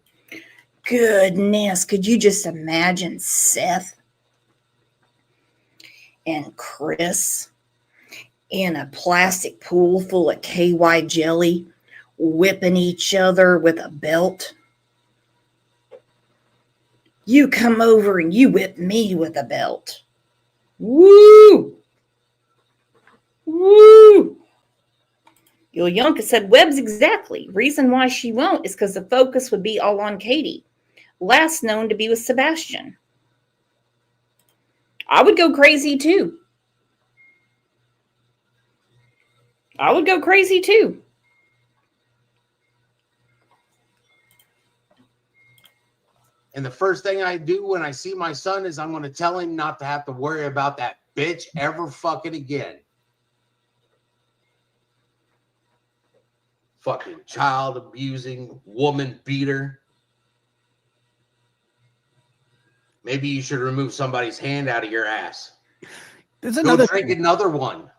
Goodness, could you just imagine Seth and Chris in a plastic pool full of KY jelly whipping each other with a belt? You come over and you whip me with a belt. Woo! Woo! Ilyanka said, Webbs exactly. Reason why she won't is because the focus would be all on Katie, last known to be with Sebastian. I would go crazy too. I would go crazy too. And the first thing I do when I see my son is I'm going to tell him not to have to worry about that bitch ever fucking again. Fucking child abusing woman beater. Maybe you should remove somebody's hand out of your ass. There's Go another drink another one.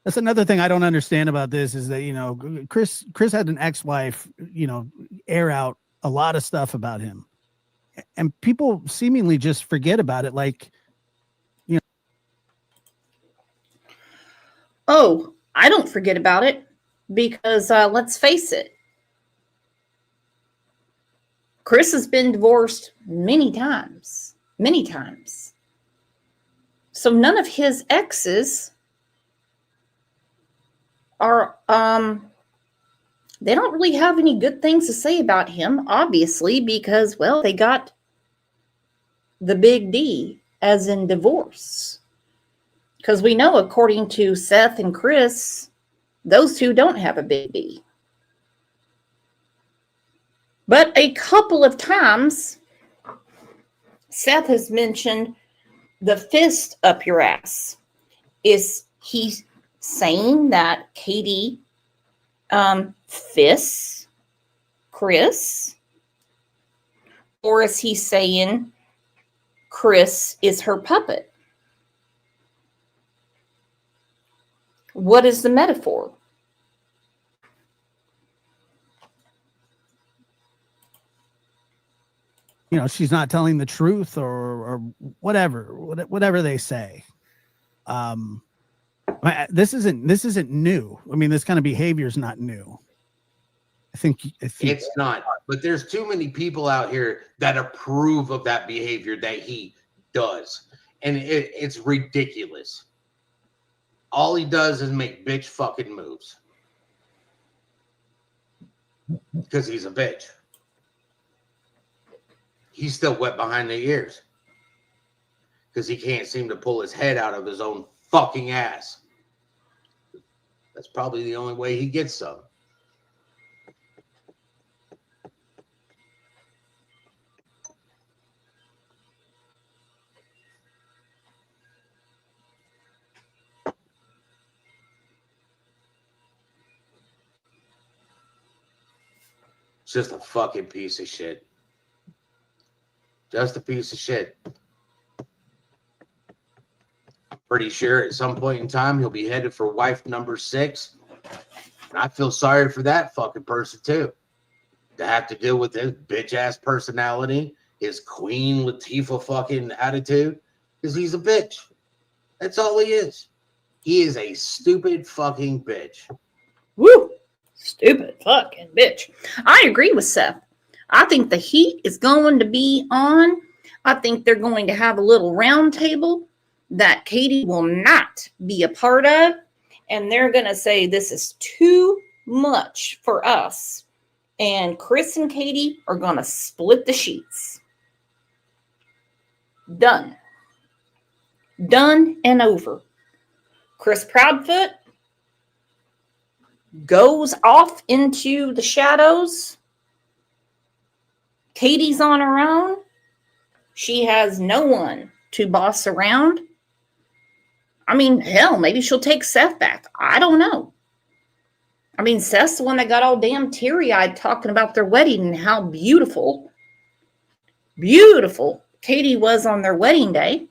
That's another thing I don't understand about this is that, you know, Chris had an ex-wife, you know, air out a lot of stuff about him. And people seemingly just forget about it. Like, you know. Oh, I don't forget about it because let's face it. Chris has been divorced many times. So none of his exes are, they don't really have any good things to say about him, obviously, because, well, they got the big D, as in divorce. Because we know, according to Seth and Chris, those two don't have a big D. But a couple of times, Seth has mentioned the fist up your ass. Is he saying that Katie fists Chris? Or is he saying Chris is her puppet? What is the metaphor? You know, she's not telling the truth or whatever they say. This isn't new. I mean, this kind of behavior is not new. I think It's not, but there's too many people out here that approve of that behavior that he does. And it's ridiculous. All he does is make bitch fucking moves. Because he's a bitch. He's still wet behind the ears. Because he can't seem to pull his head out of his own fucking ass. That's probably the only way he gets some. It's just a fucking piece of shit. Just a piece of shit. Pretty sure at some point in time he'll be headed for wife number 6. And I feel sorry for that fucking person too. To have to deal with his bitch ass personality, his Queen Latifah fucking attitude, because he's a bitch. That's all he is. He is a stupid fucking bitch. Woo! Stupid fucking bitch. I agree with Seth. I think the heat is going to be on. I think they're going to have a little round table that Katie will not be a part of. And they're going to say, this is too much for us. And Chris and Katie are going to split the sheets. Done. Done and over. Chris Proudfoot goes off into the shadows. Katie's on her own. She has no one to boss around. I mean, hell, maybe she'll take Seth back. I don't know. I mean, Seth's the one that got all damn teary-eyed talking about their wedding and how beautiful Katie was on their wedding day.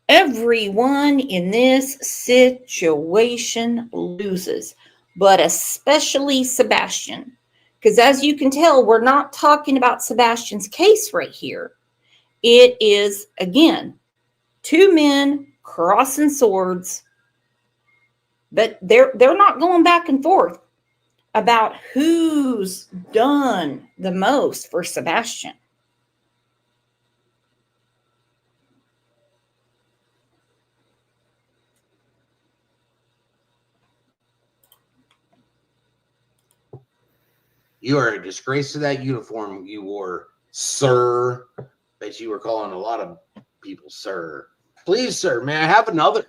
Everyone in this situation loses, but especially Sebastian. Because as you can tell, we're not talking about Sebastian's case right here. It is, again, 2 men crossing swords, but they're not going back and forth about who's done the most for Sebastian. You are a disgrace to that uniform you wore, sir. Bet you were calling a lot of people sir. Please, sir, may I have another?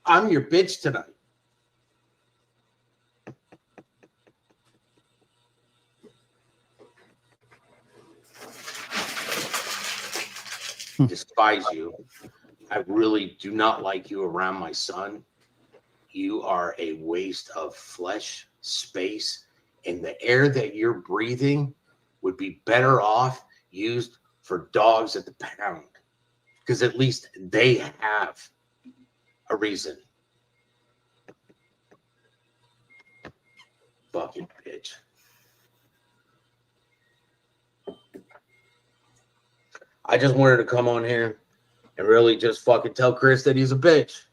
I'm your bitch tonight. Despise you. I really do not like you around my son. You are a waste of flesh, space, and the air that you're breathing would be better off used for dogs at the pound, because at least they have a reason. Fucking bitch. I just wanted to come on here and really just fucking tell Chris that he's a bitch.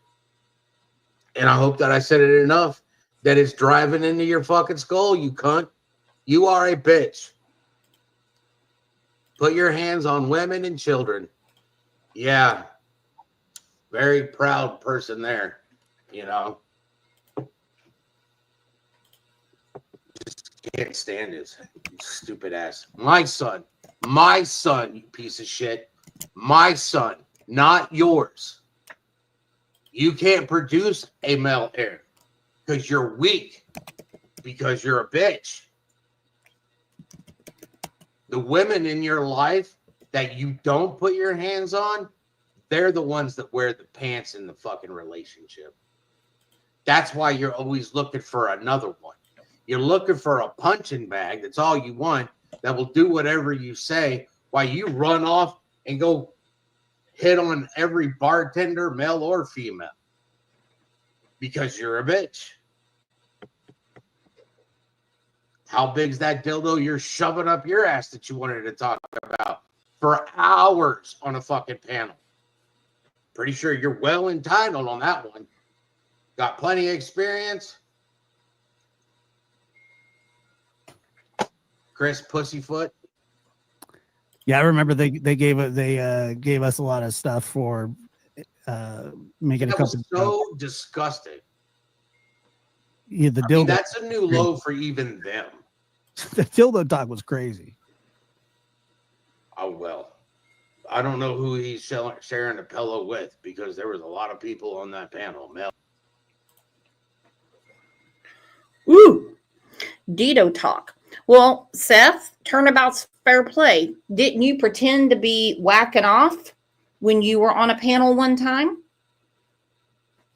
And I hope that I said it enough that it's driving into your fucking skull, you cunt. You are a bitch. Put your hands on women and children. Yeah. Very proud person there, you know. Just can't stand his stupid ass. My son, you piece of shit. My son, not yours. You can't produce a male heir because you're weak, because you're a bitch. The women in your life that you don't put your hands on, they're the ones that wear the pants in the fucking relationship. That's why you're always looking for another one. You're looking for a punching bag. That's all you want. That will do whatever you say while you run off and go hit on every bartender, male or female. Because you're a bitch. How big's that dildo you're shoving up your ass that you wanted to talk about for hours on a fucking panel? Pretty sure you're well entitled on that one. Got plenty of experience. Chris Pussyfoot. Yeah, I remember they gave us a lot of stuff for making That a couple. was so disgusting. Yeah, the I dildo. mean, that's a new low for even them. The dildo talk was crazy. Oh, well. I don't know who he's sharing a pillow with, because there was a lot of people on that panel. Mel. Ooh, Dito talk. Well, Seth, turnabout's fair play. Didn't you pretend to be whacking off when you were on a panel one time?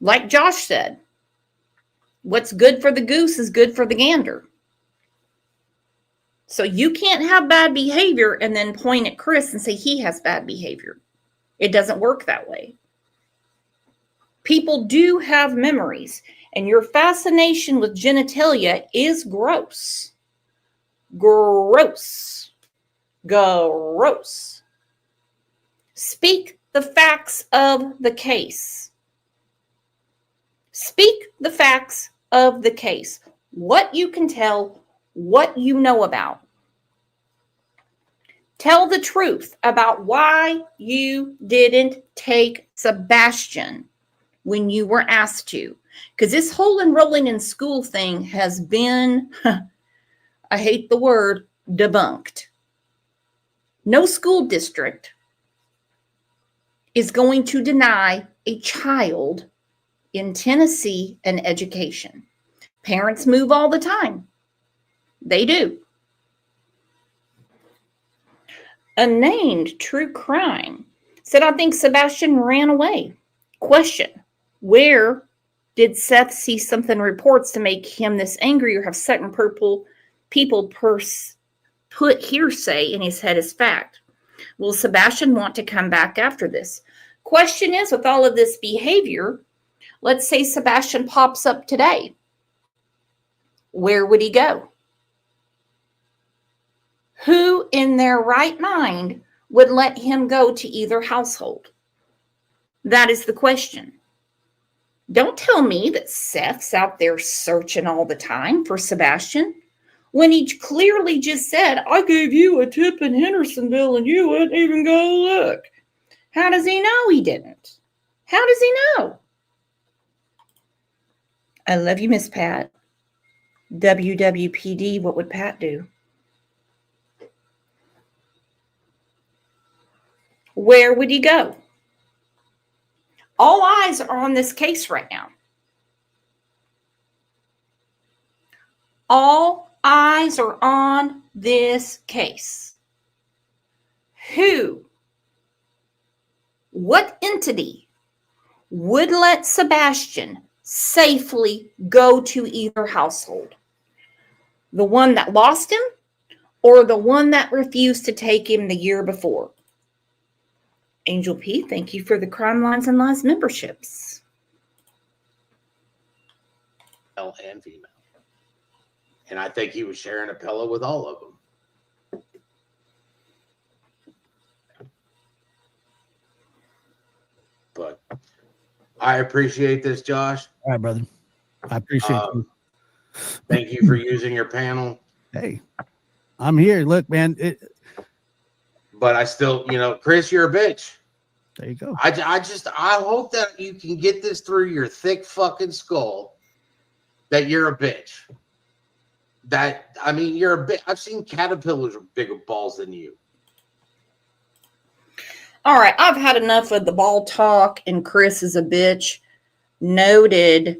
Like Josh said, what's good for the goose is good for the gander. So you can't have bad behavior and then point at Chris and say he has bad behavior. It doesn't work that way. People do have memories, and your fascination with genitalia is gross. Gross. Gross. Speak the facts of the case. Speak the facts of the case. What you can tell, what you know about. Tell the truth about why you didn't take Sebastian when you were asked to. Because this whole enrolling in school thing has been, I hate the word, debunked. No school district is going to deny a child in Tennessee an education. Parents move all the time. They do. A named true crime said, I think Sebastian ran away. Question, where did Seth see something reports to make him this angry or have certain people put hearsay in his head as fact? Will Sebastian want to come back after this? Question is, with all of this behavior, let's say Sebastian pops up today. Where would he go? Who in their right mind would let him go to either household? That is the question. Don't tell me that Seth's out there searching all the time for Sebastian when he clearly just said, I gave you a tip in Hendersonville and you wouldn't even go look. How does he know he didn't? How does he know? I love you, Miss Pat. WWPD, what would Pat do? Where would he go? All eyes are on this case right now. All eyes are on this case. Who, what entity would let Sebastian safely go to either household? The one that lost him or the one that refused to take him the year before? Angel P, thank you for the Crime Lines and Lies memberships. Male and female. And I think he was sharing a pillow with all of them. But I appreciate this, Josh. All right, brother. I appreciate you. Thank you for using your panel. Hey, I'm here. Look, man. But I still, Chris, you're a bitch. There you go. I hope that you can get this through your thick fucking skull that you're a bitch. You're a bitch. I've seen caterpillars with bigger balls than you. All right, I've had enough of the ball talk and Chris is a bitch. Noted.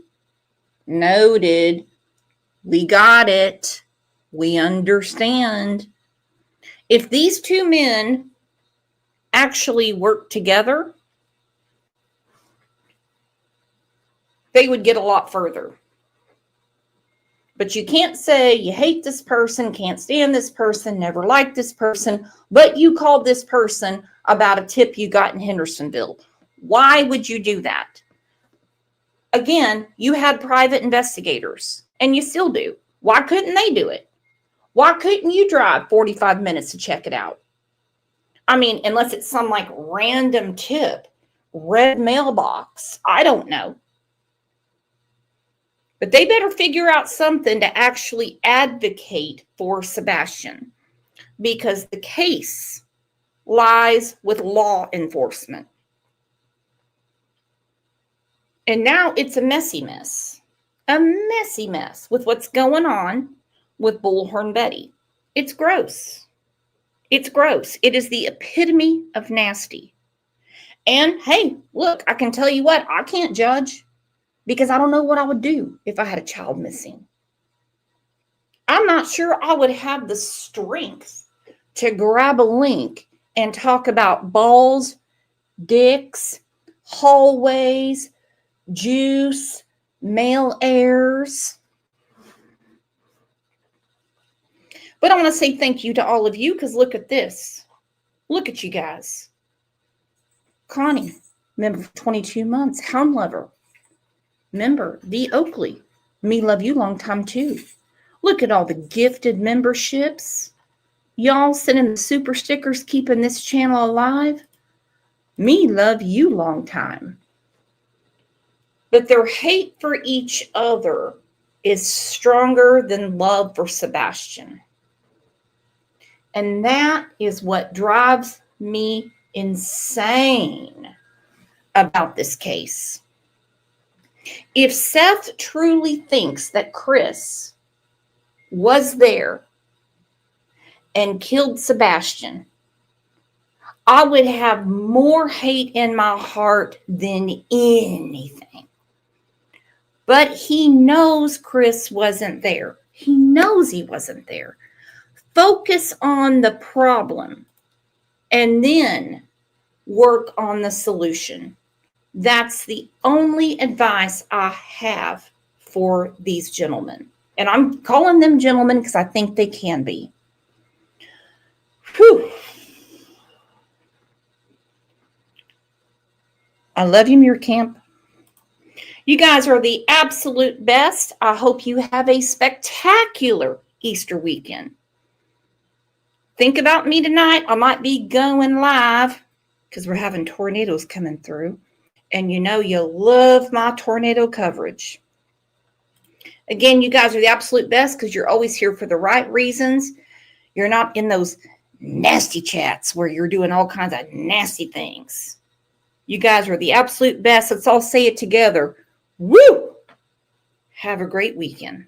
We got it. We understand. If these two men actually work together, they would get a lot further. But you can't say you hate this person, can't stand this person, never liked this person, but you called this person about a tip you got in Hendersonville. Why would you do that? Again, you had private investigators, and you still do. Why couldn't they do it? Why couldn't you drive 45 minutes to check it out? Unless it's some random tip, red mailbox. I don't know. But they better figure out something to actually advocate for Sebastian, because the case lies with law enforcement. And now it's a messy mess. A messy mess with what's going on with Bullhorn Betty. It's gross. It's gross. It is the epitome of nasty. And hey, look, I can tell you what, I can't judge because I don't know what I would do if I had a child missing. I'm not sure I would have the strength to grab a link and talk about balls, dicks, hallways, juice, male heirs. But I want to say thank you to all of you because look at this. Look at you guys. Connie, member for 22 months. Hound Lover, member. V. Oakley, me love you long time too. Look at all the gifted memberships. Y'all sending the super stickers, keeping this channel alive. Me love you long time. But their hate for each other is stronger than love for Sebastian. And that is what drives me insane about this case. If Seth truly thinks that Chris was there and killed Sebastian, I would have more hate in my heart than anything. But he knows Chris wasn't there. He knows he wasn't there. Focus on the problem and then work on the solution. That's the only advice I have for these gentlemen. And I'm calling them gentlemen because I think they can be. Whew. I love you, Muir Camp. You guys are the absolute best. I hope you have a spectacular Easter weekend. Think about me tonight. I might be going live because we're having tornadoes coming through. And you know you love my tornado coverage. Again, you guys are the absolute best because you're always here for the right reasons. You're not in those nasty chats where you're doing all kinds of nasty things. You guys are the absolute best. Let's all say it together. Woo! Have a great weekend.